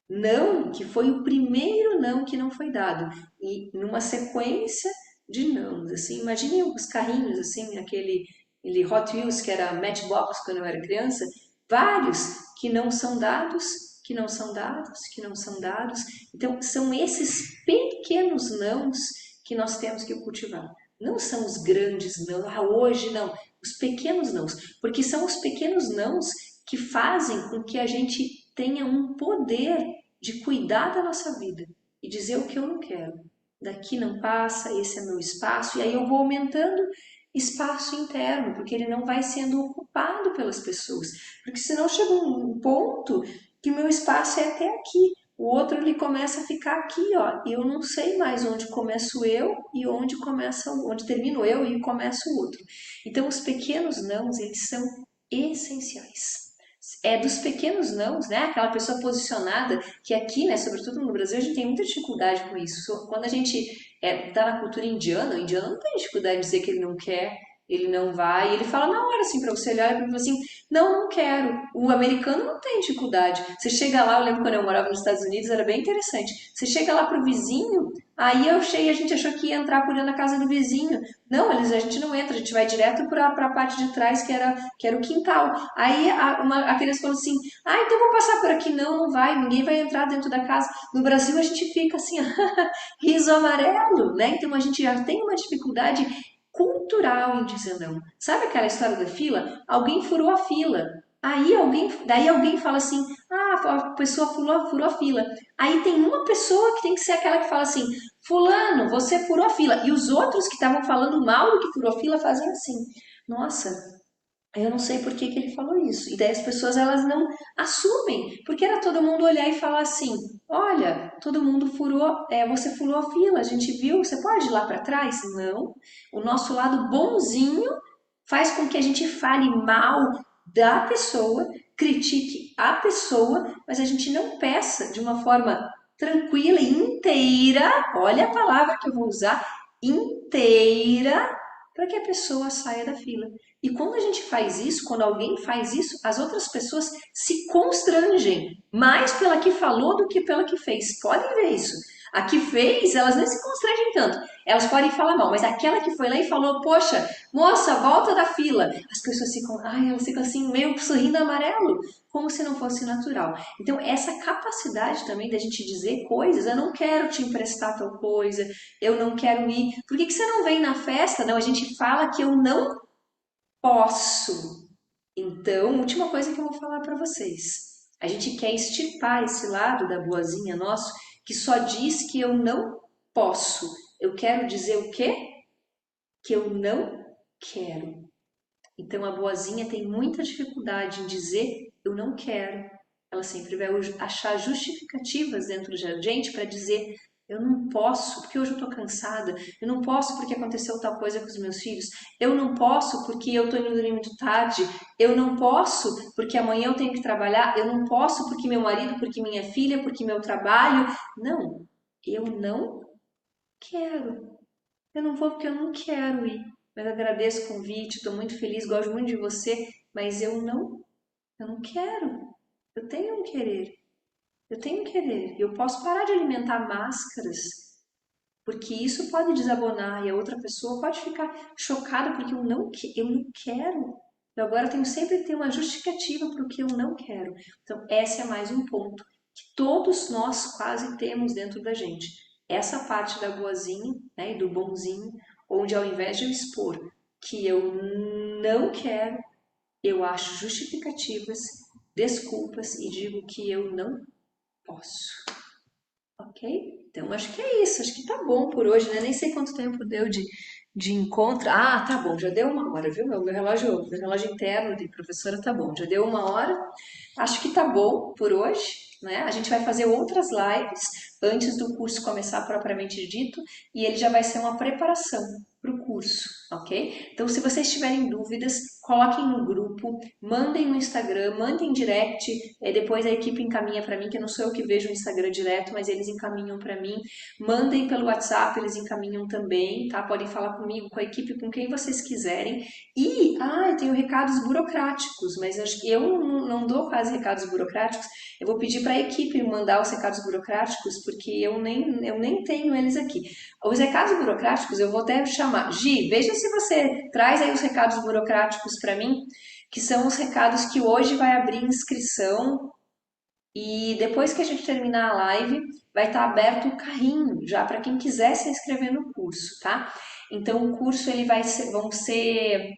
não, que foi o primeiro não que não foi dado. E numa sequência de nãos, assim, imaginem os carrinhos, assim, aquele Hot Wheels que era Matchbox quando eu era criança, vários que não são dados, que não são dados, que não são dados. Então, são esses pequenos nãos que nós temos que cultivar. Não são os grandes não, hoje não, os pequenos nãos, porque são os pequenos nãos que fazem com que a gente tenha um poder de cuidar da nossa vida e dizer o que eu não quero. Daqui não passa, esse é meu espaço, e aí eu vou aumentando espaço interno, porque ele não vai sendo ocupado pelas pessoas. Porque senão chega um ponto que meu espaço é até aqui. O outro ele começa a ficar aqui, ó, e eu não sei mais onde começo eu e onde termino eu e começa o outro. Então os pequenos nãos, eles são essenciais. É dos pequenos nãos, né? Aquela pessoa posicionada que aqui, né, sobretudo no Brasil, a gente tem muita dificuldade com isso. Quando a gente tá na cultura indiana, o indiano não tem dificuldade de dizer que ele não quer. ele não vai, ele fala na hora assim pra você, ele olha pra mim e fala assim, não, não quero. O americano não tem dificuldade. Você chega lá, eu lembro quando eu morava nos Estados Unidos, era bem interessante. Você chega lá pro vizinho, aí eu cheguei, a gente achou que ia entrar por dentro da casa do vizinho. Não, a gente não entra, a gente vai direto pra parte de trás, que era o quintal. Aí a criança falou assim, ah, então eu vou passar por aqui. Não, não vai, ninguém vai entrar dentro da casa. No Brasil a gente fica assim, riso amarelo, né? Então a gente já tem uma dificuldade cultural em dizer não. Sabe aquela história da fila? Alguém furou a fila. Daí alguém fala assim, ah, a pessoa furou a fila. Aí tem uma pessoa que tem que ser aquela que fala assim, fulano, você furou a fila. E os outros que estavam falando mal do que furou a fila fazem assim, nossa, eu não sei por que que ele falou isso. E daí as pessoas elas não assumem, porque era todo mundo olhar e falar assim: olha, todo mundo furou, você furou a fila, a gente viu, você pode ir lá para trás? Não. O nosso lado bonzinho faz com que a gente fale mal da pessoa, critique a pessoa, mas a gente não peça de uma forma tranquila e inteira, olha a palavra que eu vou usar, inteira, para que a pessoa saia da fila. E quando a gente faz isso, quando alguém faz isso, as outras pessoas se constrangem mais pela que falou do que pela que fez. Podem ver isso. A que fez, elas nem se constrangem tanto. Elas podem falar mal, mas aquela que foi lá e falou, poxa, moça, volta da fila. As pessoas ficam, ai, elas ficam assim, meio sorrindo amarelo, como se não fosse natural. Então, essa capacidade também da gente dizer coisas, eu não quero te emprestar tal coisa, eu não quero ir. Por que que você não vem na festa? Não, a gente fala que eu não posso. Então, última coisa que eu vou falar para vocês. A gente quer extirpar esse lado da boazinha nosso que só diz que eu não posso. Eu quero dizer o quê? Que eu não quero. Então, a boazinha tem muita dificuldade em dizer eu não quero. Ela sempre vai achar justificativas dentro da gente para dizer eu não posso porque hoje eu estou cansada, eu não posso porque aconteceu tal coisa com os meus filhos, eu não posso porque eu estou indo dormir muito tarde, eu não posso porque amanhã eu tenho que trabalhar, eu não posso porque meu marido, porque minha filha, porque meu trabalho. Não, eu não quero. Eu não vou porque eu não quero ir. Mas agradeço o convite, estou muito feliz, gosto muito de você, mas eu não quero. Eu tenho um querer. Eu tenho um querer. Eu posso parar de alimentar máscaras, porque isso pode desabonar e a outra pessoa pode ficar chocada porque eu não quero. Eu agora tenho sempre que ter uma justificativa para o que eu não quero. Então, esse é mais um ponto que todos nós quase temos dentro da gente. Essa parte da boazinha, né, e do bonzinho, onde ao invés de eu expor que eu não quero, eu acho justificativas, desculpas e digo que eu não posso. Ok? Então acho que é isso, acho que tá bom por hoje, né? Nem sei quanto tempo deu de encontro. Ah, tá bom, já deu 1 hora, viu? Meu relógio interno de professora tá bom, já deu 1 hora. Acho que tá bom por hoje, né? A gente vai fazer outras lives antes do curso começar propriamente dito e ele já vai ser uma preparação para o curso, ok? Então, se vocês tiverem dúvidas, coloquem no grupo, mandem no Instagram, mandem direct, depois a equipe encaminha para mim, que não sou eu que vejo o Instagram direto, mas eles encaminham para mim. Mandem pelo WhatsApp, eles encaminham também, tá? Podem falar comigo, com a equipe, com quem vocês quiserem. E, eu tenho recados burocráticos, mas acho que eu não dou quase recados burocráticos. Eu vou pedir para a equipe mandar os recados burocráticos, porque eu nem tenho eles aqui. Os recados burocráticos eu vou até chamar. Gi, veja se você traz aí os recados burocráticos para mim, que são os recados que hoje vai abrir inscrição e depois que a gente terminar a live, vai estar aberto o carrinho já para quem quiser se inscrever no curso, tá? Então o curso ele vão ser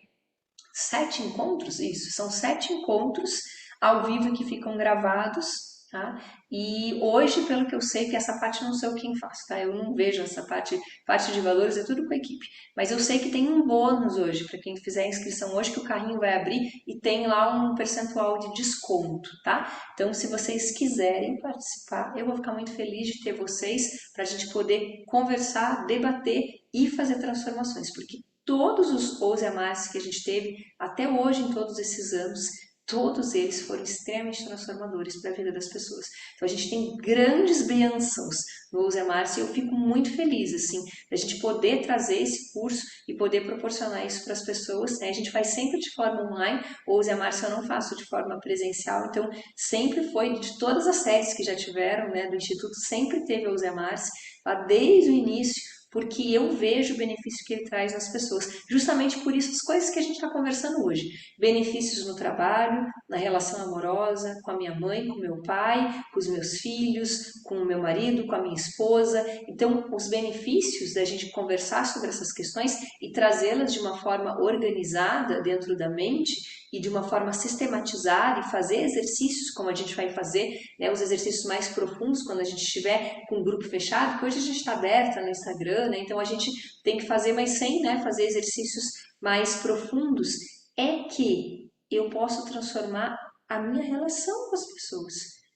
7 encontros, isso, são 7 encontros ao vivo que ficam gravados, tá? E hoje, pelo que eu sei, que essa parte não sou eu quem faço, tá? Eu não vejo essa parte de valores, é tudo com a equipe. Mas eu sei que tem um bônus hoje, para quem fizer a inscrição hoje, que o carrinho vai abrir e tem lá um percentual de desconto, tá? Então, se vocês quiserem participar, eu vou ficar muito feliz de ter vocês para a gente poder conversar, debater e fazer transformações, porque todos os OSEAMARs que a gente teve até hoje, em todos esses anos, todos eles foram extremamente transformadores para a vida das pessoas. Então a gente tem grandes bênçãos no OSEAMARS e eu fico muito feliz assim, da gente poder trazer esse curso e e poder proporcionar isso para as pessoas, né? A gente faz sempre de forma online, ou Zé Márcio eu não faço de forma presencial, então sempre foi, de todas as séries que já tiveram, né, do Instituto, sempre teve o Zé Márcio, lá desde o início, porque eu vejo o benefício que ele traz nas pessoas. Justamente por isso as coisas que a gente está conversando hoje. Benefícios no trabalho, na relação amorosa, com a minha mãe, com o meu pai, com os meus filhos, com o meu marido, com a minha esposa. Então, os benefícios da gente conversar sobre essas questões e trazê-las de uma forma organizada dentro da mente e de uma forma sistematizada e fazer exercícios como a gente vai fazer, né, os exercícios mais profundos quando a gente estiver com um grupo fechado, porque hoje a gente está aberta no Instagram, né, então a gente tem que fazer, mas sem, né, fazer exercícios mais profundos, é que eu posso transformar a minha relação com as pessoas.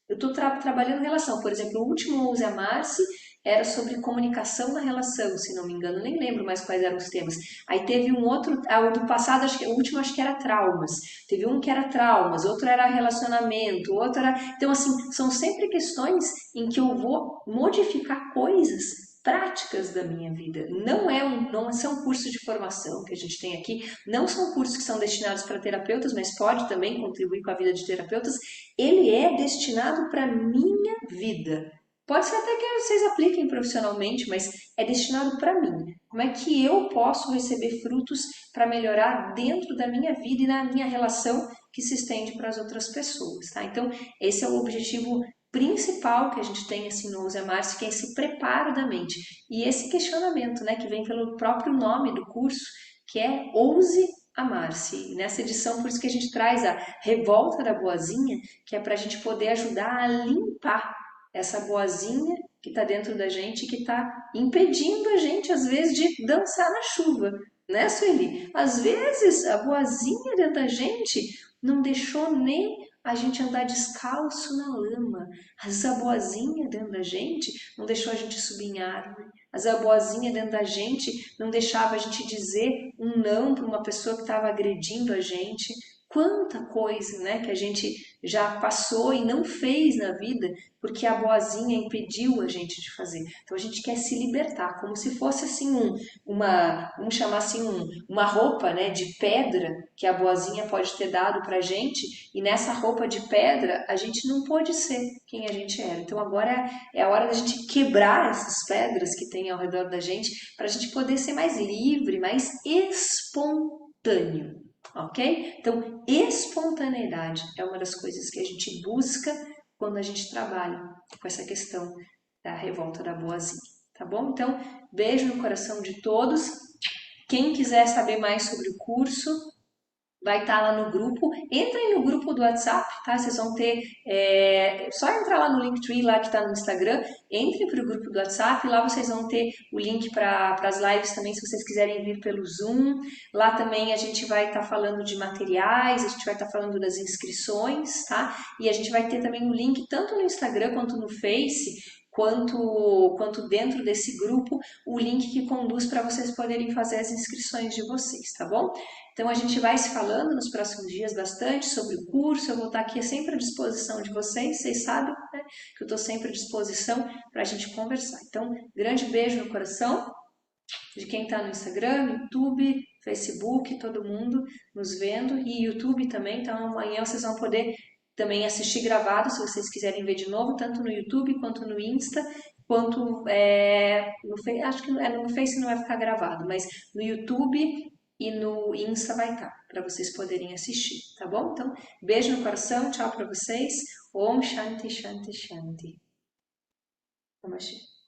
Eu estou trabalhando relação, por exemplo, o último Use a Marce era sobre comunicação na relação, se não me engano, nem lembro mais quais eram os temas. Aí teve um outro, o do passado, o último acho que era traumas. Teve um que era traumas, outro era relacionamento, outro era. Então, assim, são sempre questões em que eu vou modificar coisas práticas da minha vida. Não são cursos de formação que a gente tem aqui, não são cursos que são destinados para terapeutas, mas pode também contribuir com a vida de terapeutas. Ele é destinado para minha vida. Pode ser até que vocês apliquem profissionalmente, mas é destinado para mim. Como é que eu posso receber frutos para melhorar dentro da minha vida e na minha relação que se estende para as outras pessoas, tá? Então, esse é o objetivo principal que a gente tem assim no Use Márcio, que é esse preparo da mente. E esse questionamento, né, que vem pelo próprio nome do curso, que é Ouse Amar-se. Nessa edição, por isso que a gente traz a revolta da boazinha, que é para a gente poder ajudar a limpar essa boazinha que está dentro da gente, que está impedindo a gente, às vezes, de dançar na chuva, né, Sueli? Às vezes, a boazinha dentro da gente não deixou nem a gente andar descalço na lama. A zaboazinha dentro da gente não deixou a gente subir em árvore. A zaboazinha dentro da gente não deixava a gente dizer um não para uma pessoa que estava agredindo a gente. Quanta coisa, né, que a gente já passou e não fez na vida porque a boazinha impediu a gente de fazer. Então a gente quer se libertar, como se fosse assim vamos chamar assim uma roupa, né, de pedra que a boazinha pode ter dado pra gente, e nessa roupa de pedra a gente não pôde ser quem a gente era. Então agora é a hora da gente quebrar essas pedras que tem ao redor da gente para a gente poder ser mais livre, mais espontâneo. Ok? Então, espontaneidade é uma das coisas que a gente busca quando a gente trabalha com essa questão da revolta da boazinha, tá bom? Então, beijo no coração de todos. Quem quiser saber mais sobre o curso, vai estar lá no grupo. Entrem no grupo do WhatsApp, tá? Vocês vão ter. Só entrar lá no Linktree, lá que está no Instagram. Entrem para o grupo do WhatsApp. Lá vocês vão ter o link para as lives também, se vocês quiserem vir pelo Zoom. Lá também a gente vai estar falando de materiais, a gente vai estar falando das inscrições, tá? E a gente vai ter também o link tanto no Instagram quanto no Face. Quanto dentro desse grupo, o link que conduz para vocês poderem fazer as inscrições de vocês, tá bom? Então a gente vai se falando nos próximos dias bastante sobre o curso, eu vou estar aqui sempre à disposição de vocês sabem, né, que eu estou sempre à disposição para a gente conversar. Então, grande beijo no coração de quem está no Instagram, YouTube, Facebook, todo mundo nos vendo, e YouTube também, então amanhã vocês vão poder também assistir gravado, se vocês quiserem ver de novo, tanto no YouTube quanto no Insta, quanto acho que no Face não vai ficar gravado, mas no YouTube e no Insta vai estar, para vocês poderem assistir, tá bom? Então, beijo no coração, tchau para vocês. Om Shanti Shanti Shanti. Namastê.